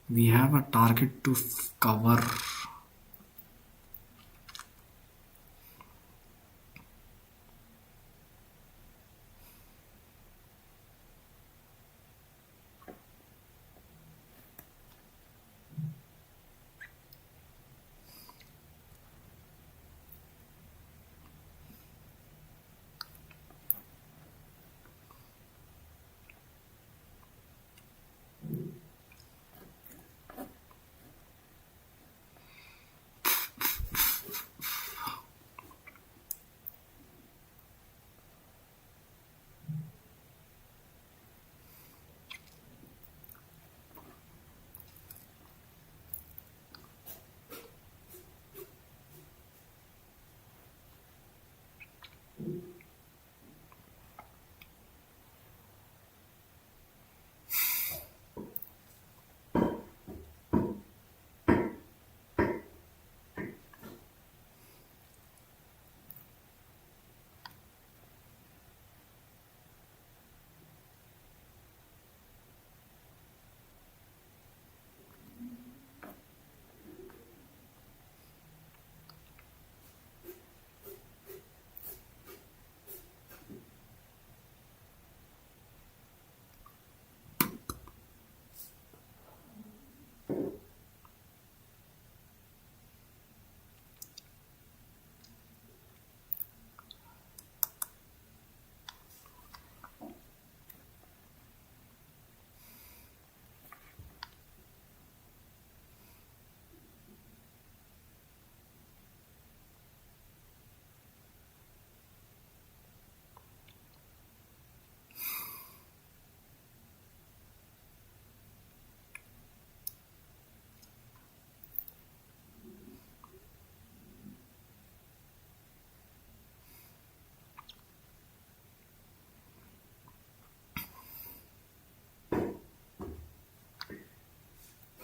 We have a target to cover.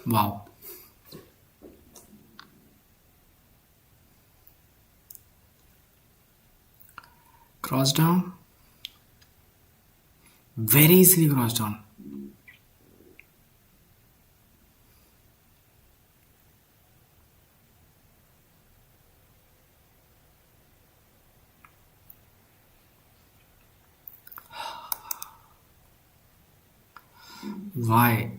Wow. Cross down. Very easily cross down. Why?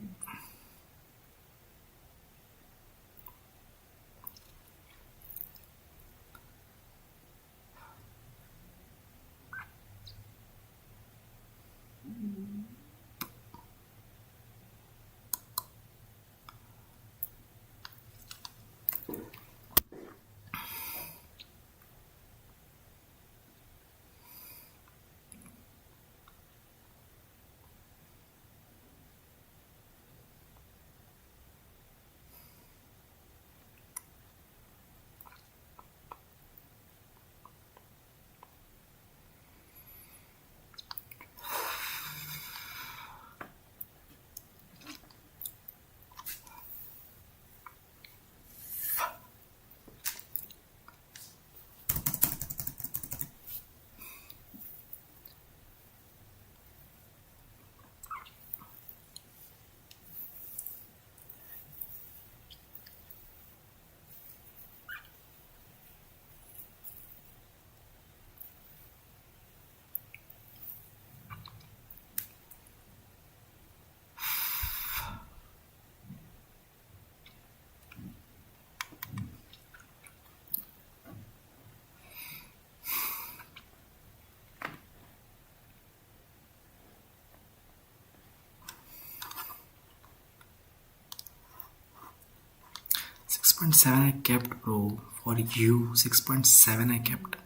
Six point seven I kept, bro. For you, 6.7 I kept.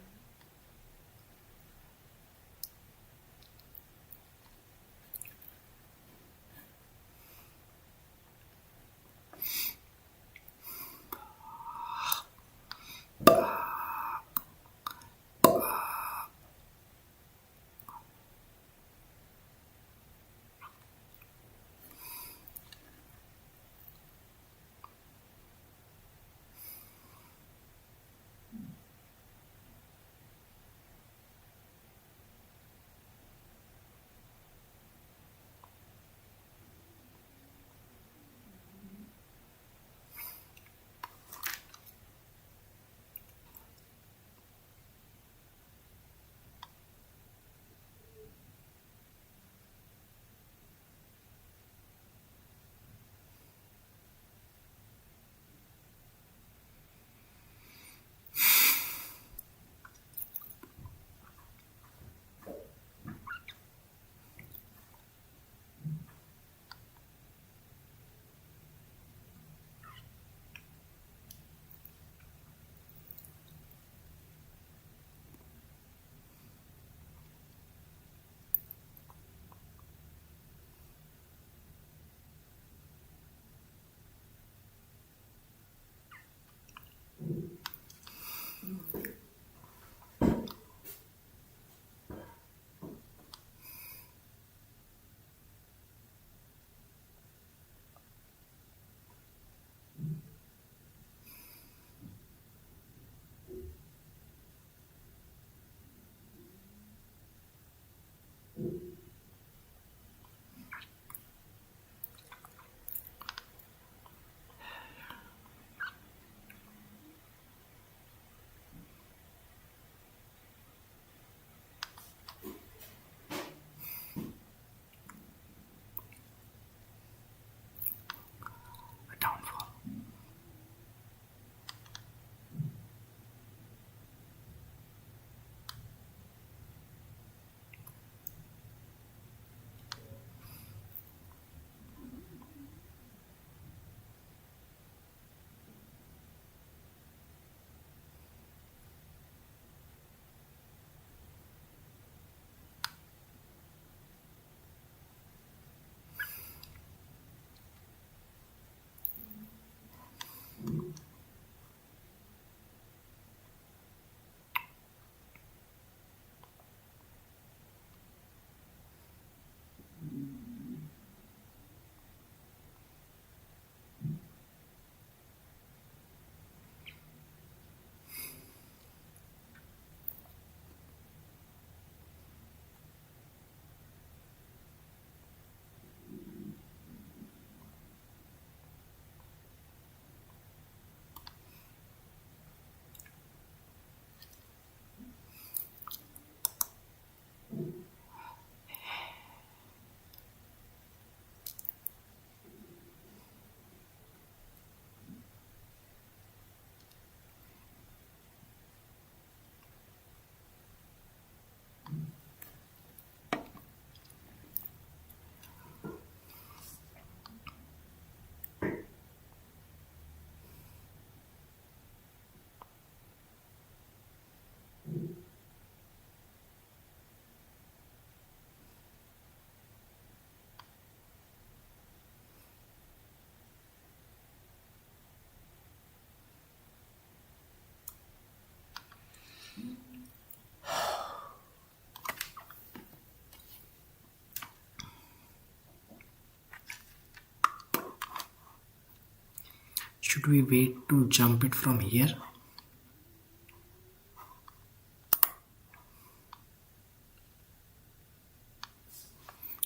should we wait to jump it from here?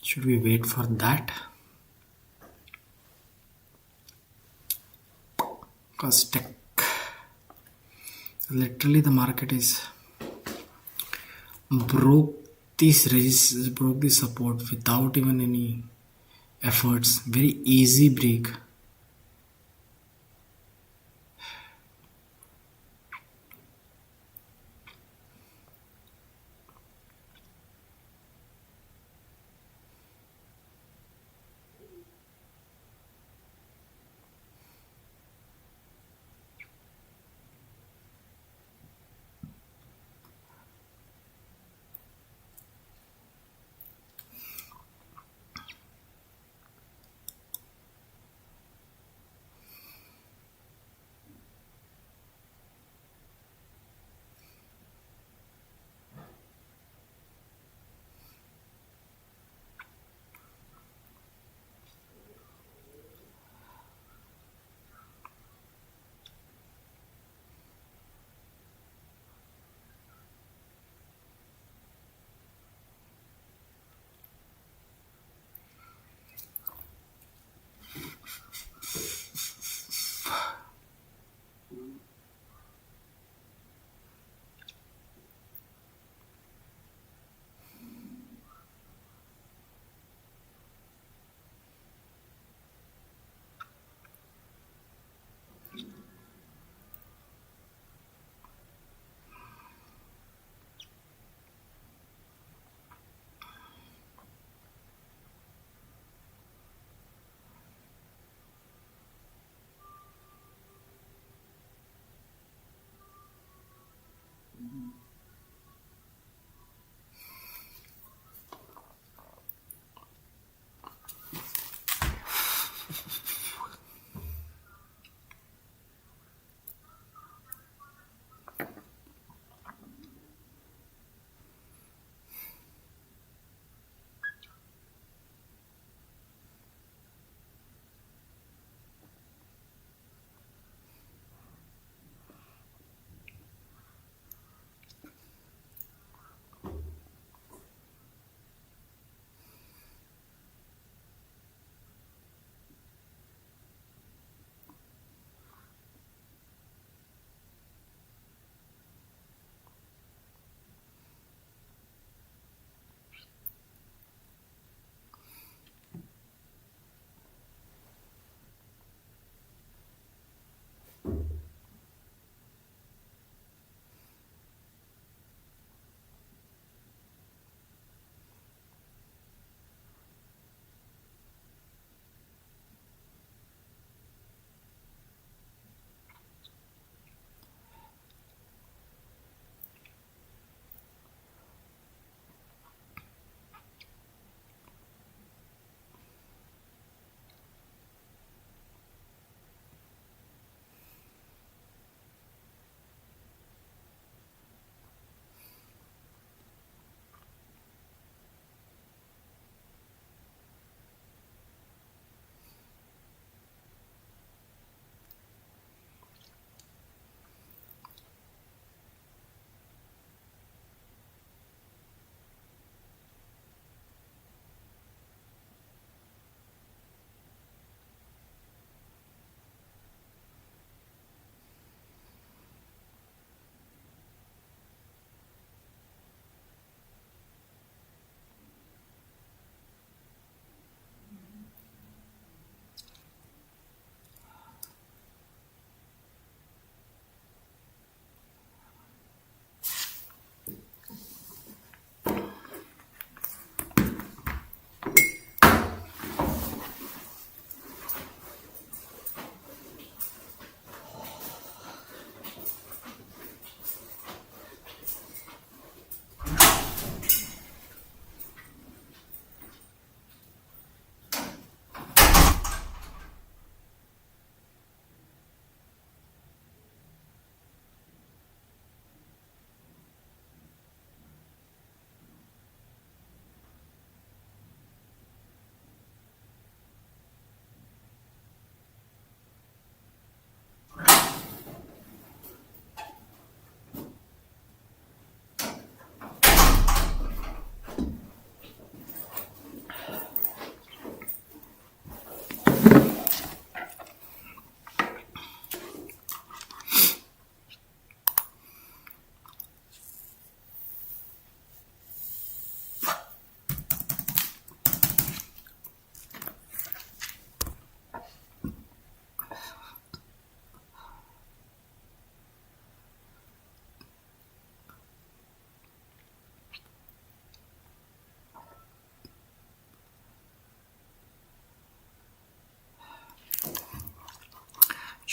Should we wait for that? Because tech, literally the market is broke this resistance, broke this support without even any efforts. Very easy break.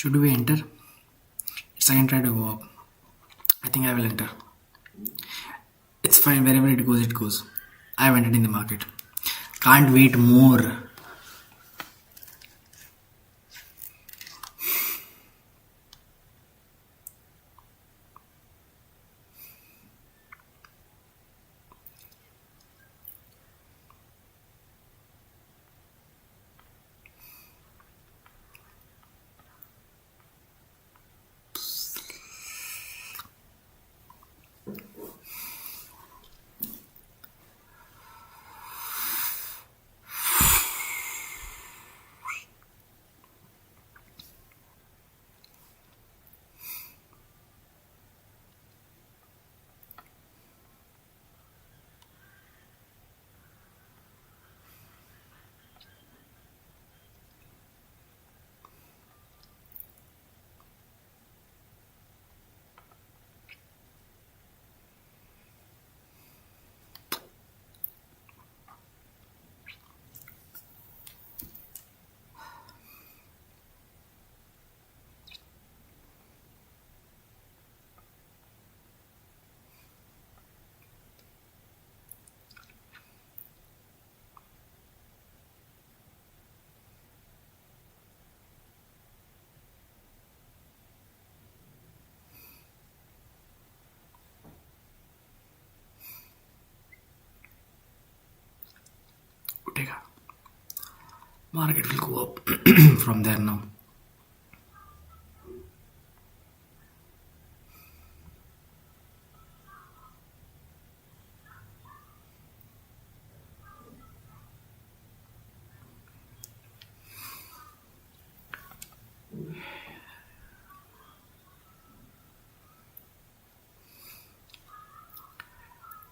Should we enter? It's again try to go up. I think I will enter. It's fine, wherever it goes, it goes. I have entered in the market. Can't wait more. उठेगा. Market will go up from there now.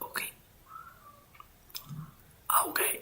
Okay. Okay.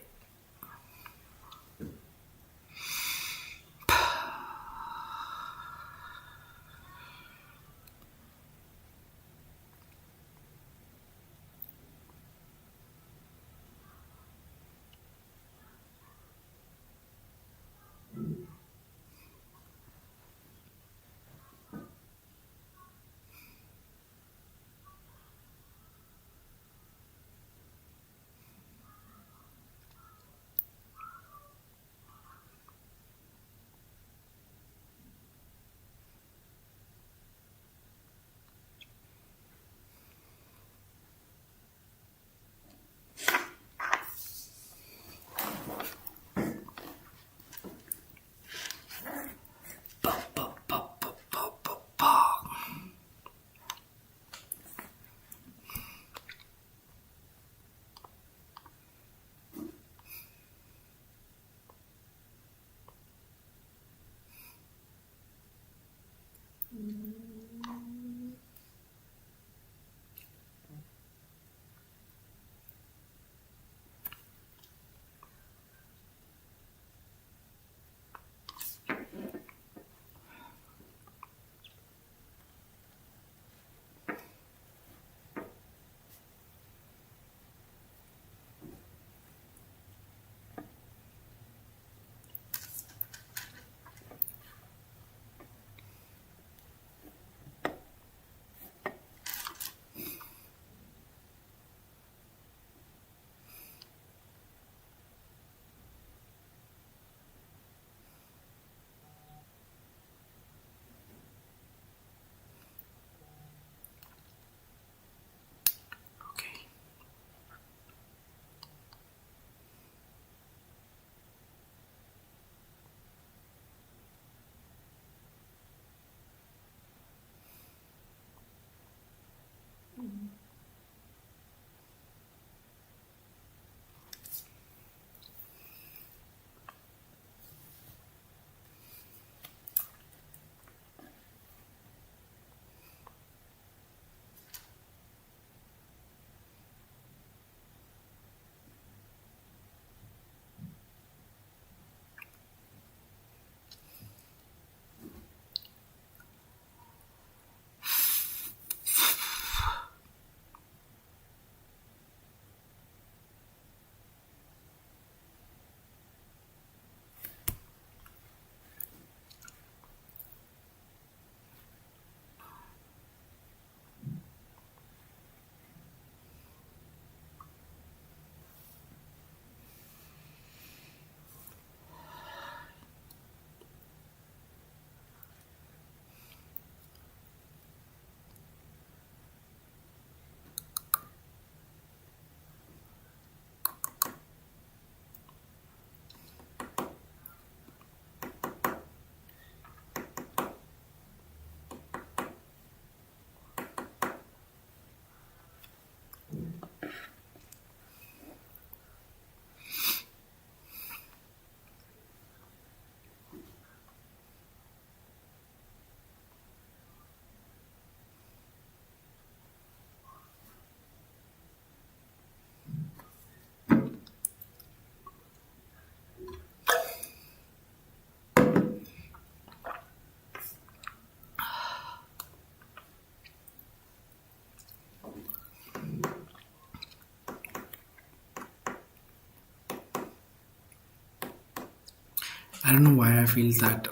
I don't know why I feel that.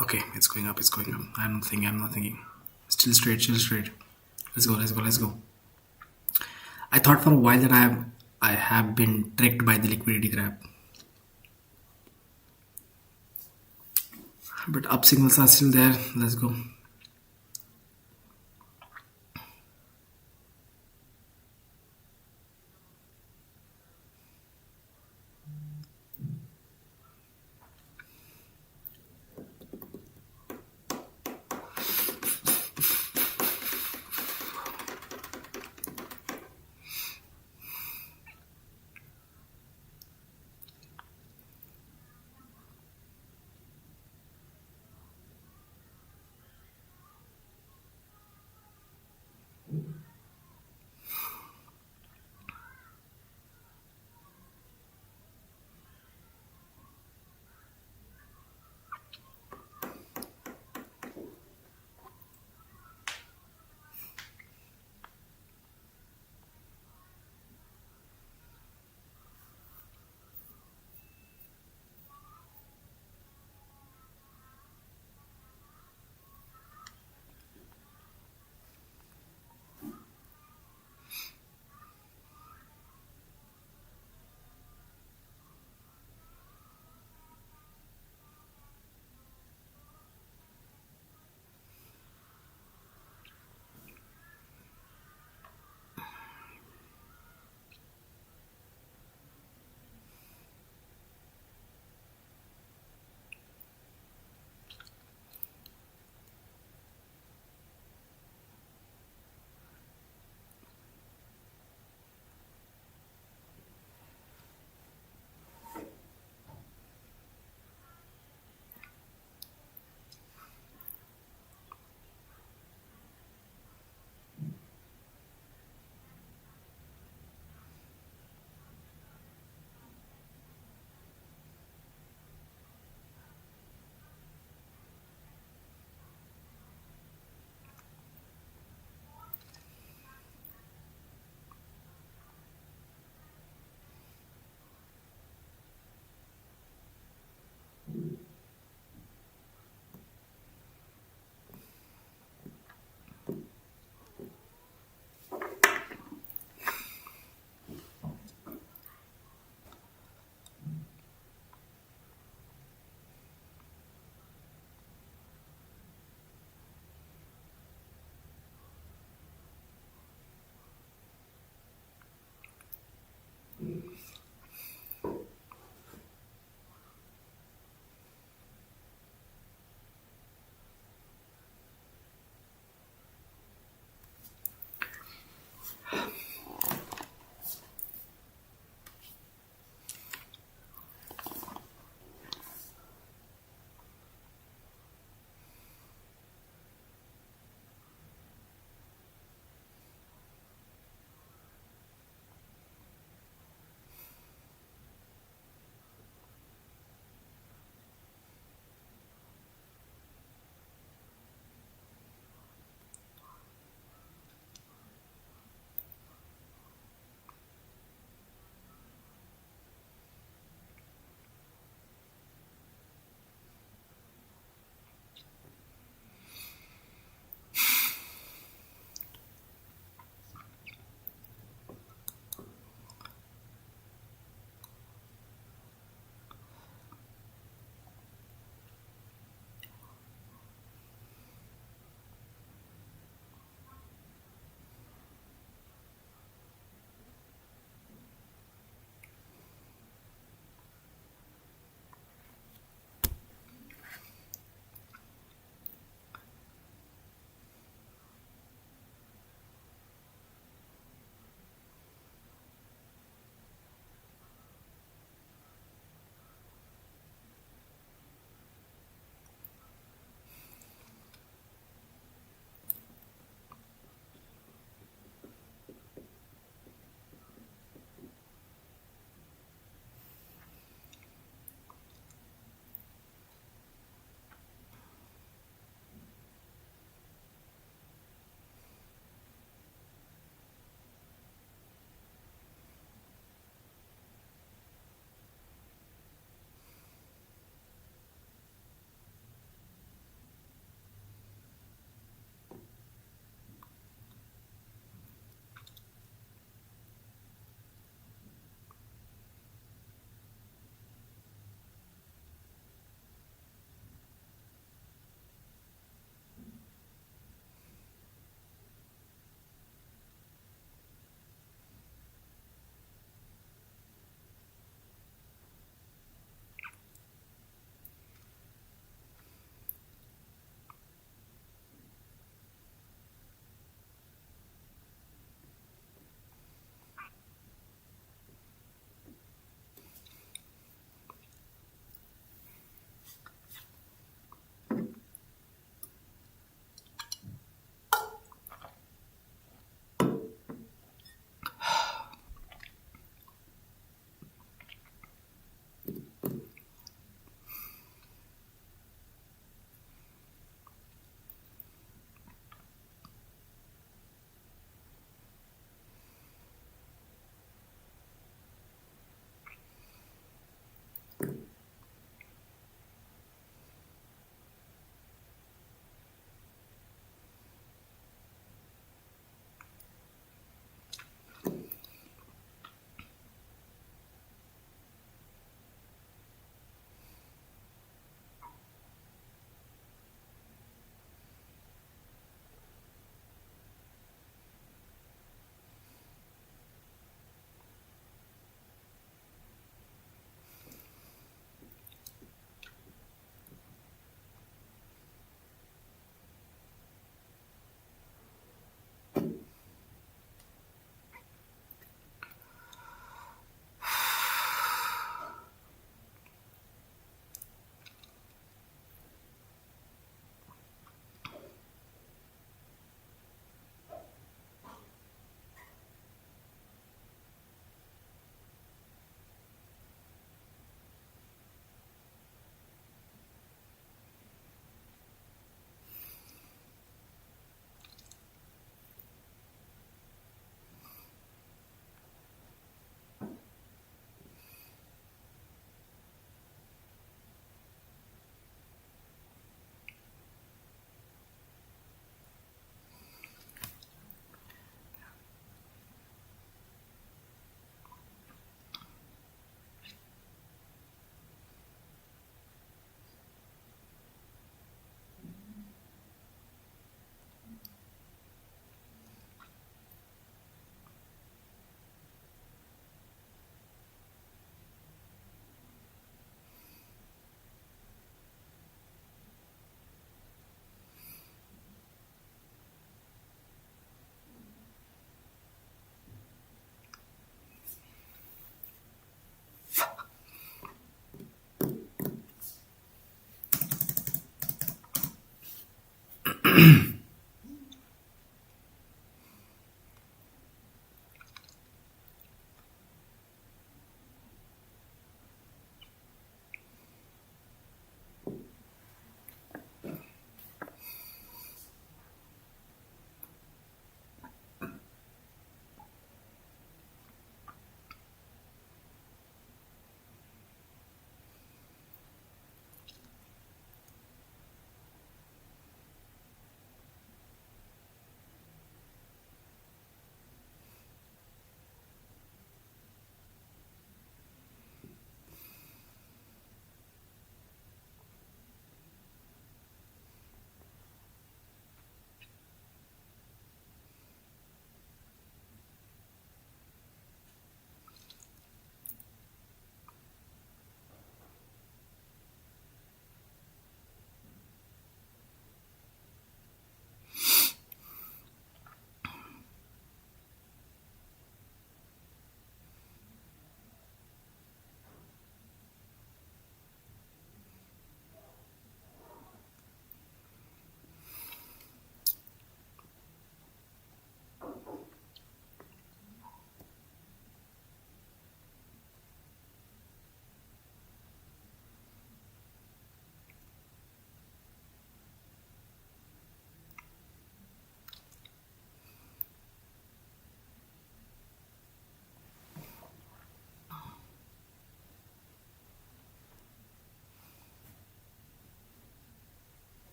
Okay, it's going up. It's going up. I'm not thinking. Still straight. Still straight. Let's go. Let's go. Let's go. I thought for a while that I have been tricked by the liquidity grab, but up signals are still there. Let's go.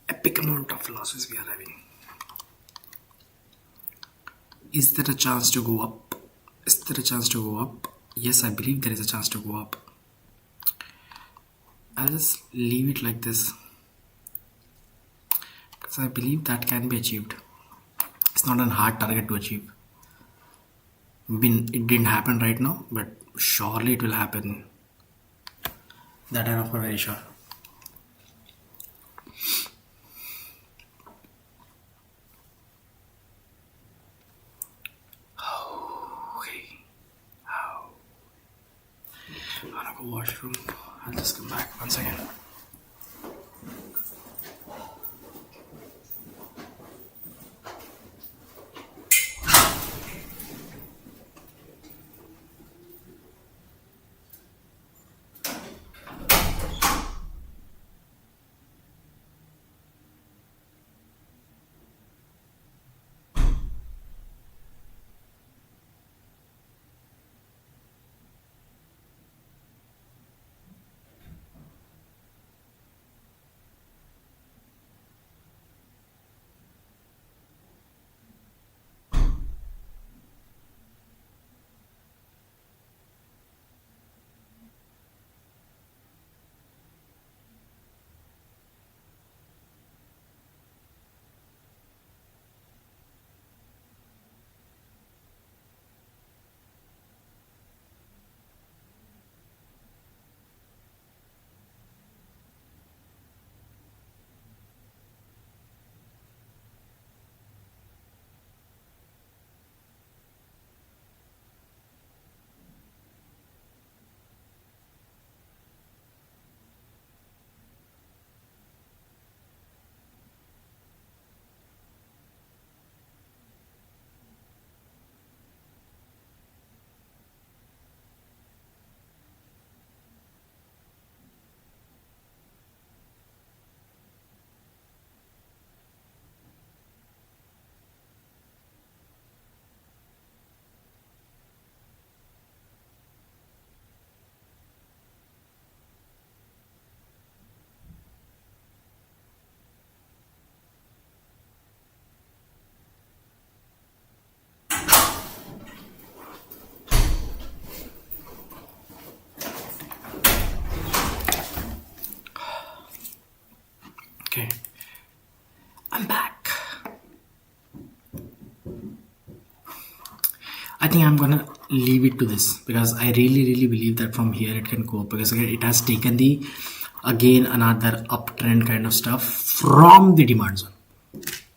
Epic amount of losses we are having. Is there a chance to go up? Is there a chance to go up? Yes, I believe there is a chance to go up. I'll just leave it like this because I believe that can be achieved. It's not a hard target to achieve. It didn't happen right now, but surely it will happen. That I'm not very sure. Okay. I'm gonna go washroom. I'll just come back once again. Okay, I'm back. I think I'm gonna leave it to this because I really believe that from here it can go up, because again it has taken the again another uptrend kind of stuff from the demand zone,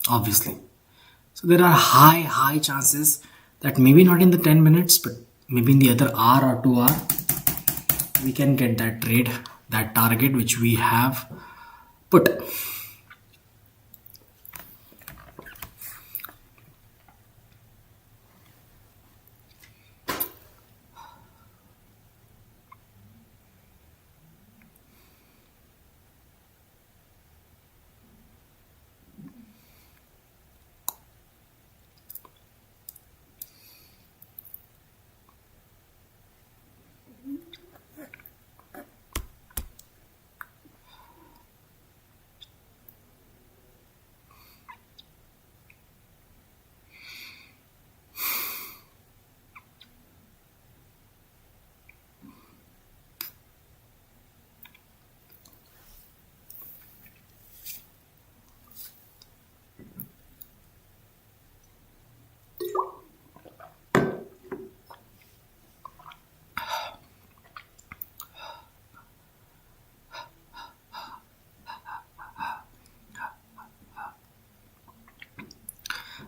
obviously. So there are high chances that maybe not in the 10 minutes, but maybe in the other hour or 2 hour, we can get that trade, that target which we have put.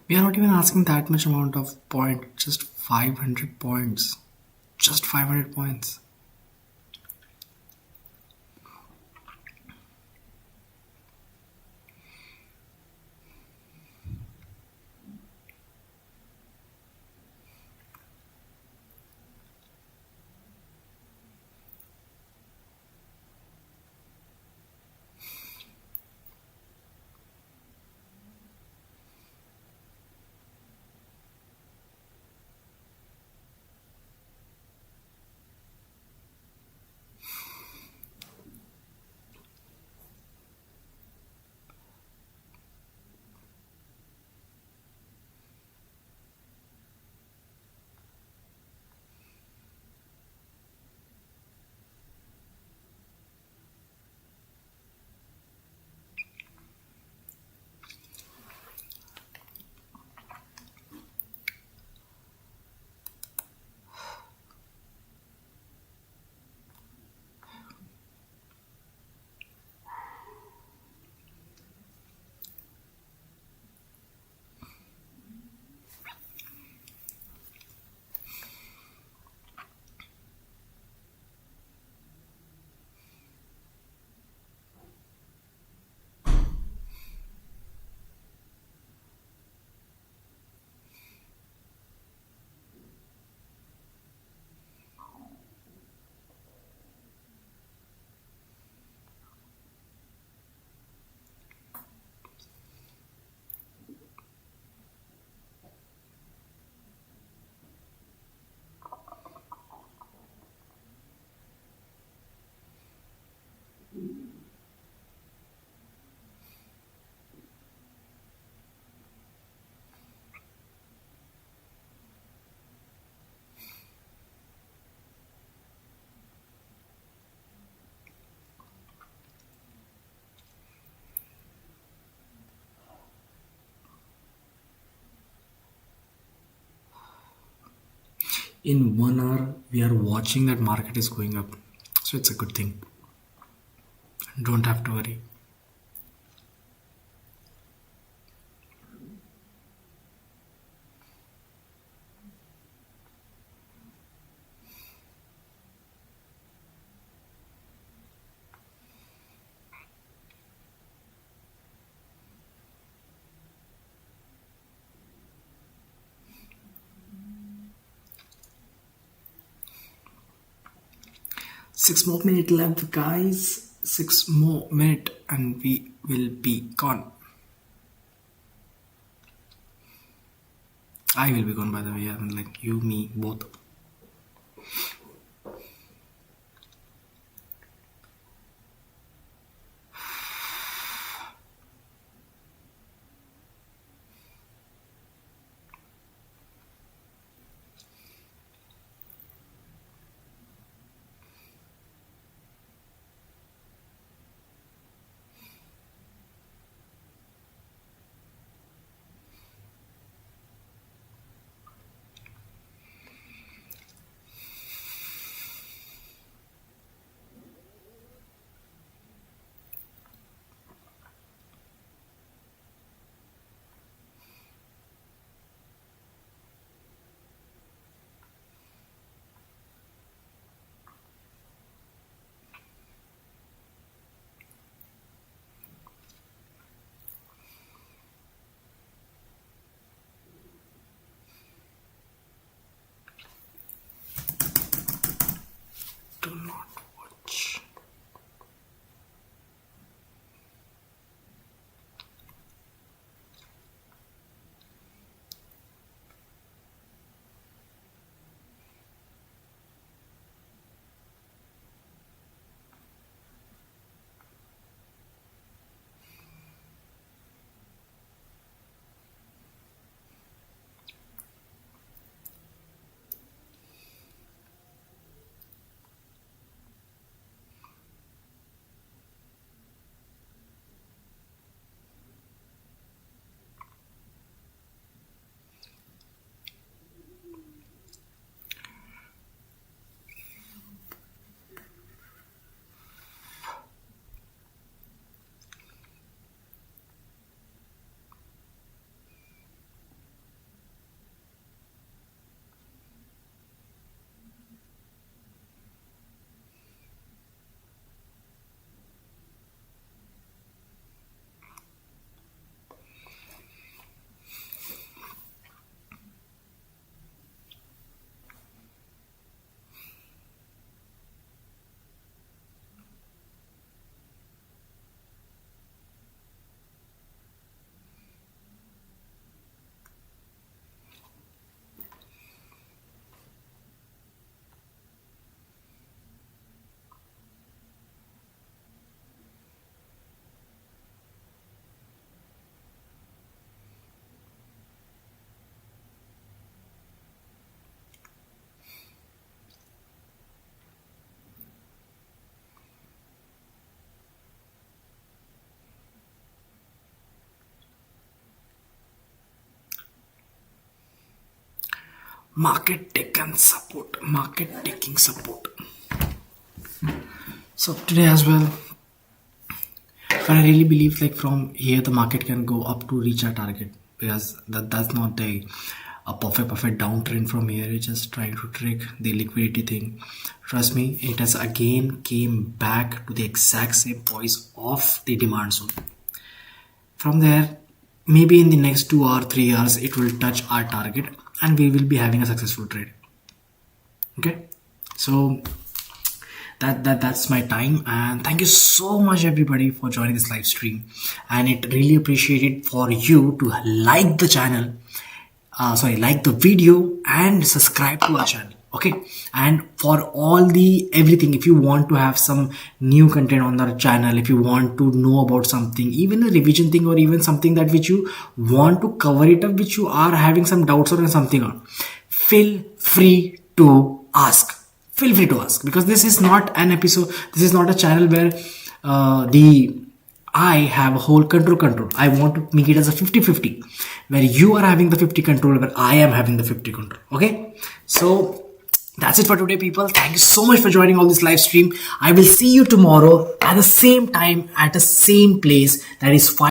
We are not even asking that much amount of point, just 500 points. Just 500 points. in 1 hour we are watching that market is going up, so it's a good thing. Don't have to worry. Six more minutes left, guys. 6 more minutes and we will be gone. I will be gone, by the way. I mean, like you, me, both. Do not watch. Market taking support. So today as well, but I really believe like from here the market can go up to reach our target, because that's not a perfect downtrend from here. It's just trying to trick the liquidity thing. Trust me, it has again came back to the exact same poise of the demand zone. From there, maybe in the next 2 or 3 hours it will touch our target and we will be having a successful trade. Okay, so that's my time, and thank you so much everybody for joining this live stream, and it really appreciated for you to like the channel, like the video and subscribe to our channel. Okay, and for all the everything, if you want to have some new content on our channel, if you want to know about something, even a revision thing, or even something that which you want to cover it up, which you are having some doubts or something on, feel free to ask. Feel free to ask, because this is not an episode, this is not a channel where I have a whole control. I want to make it as a 50-50, where you are having the 50 control, where I am having the 50 control. Okay, so That's it for today, people. Thank you so much for joining all this live stream. I will see you tomorrow at the same time, at the same place. That is 5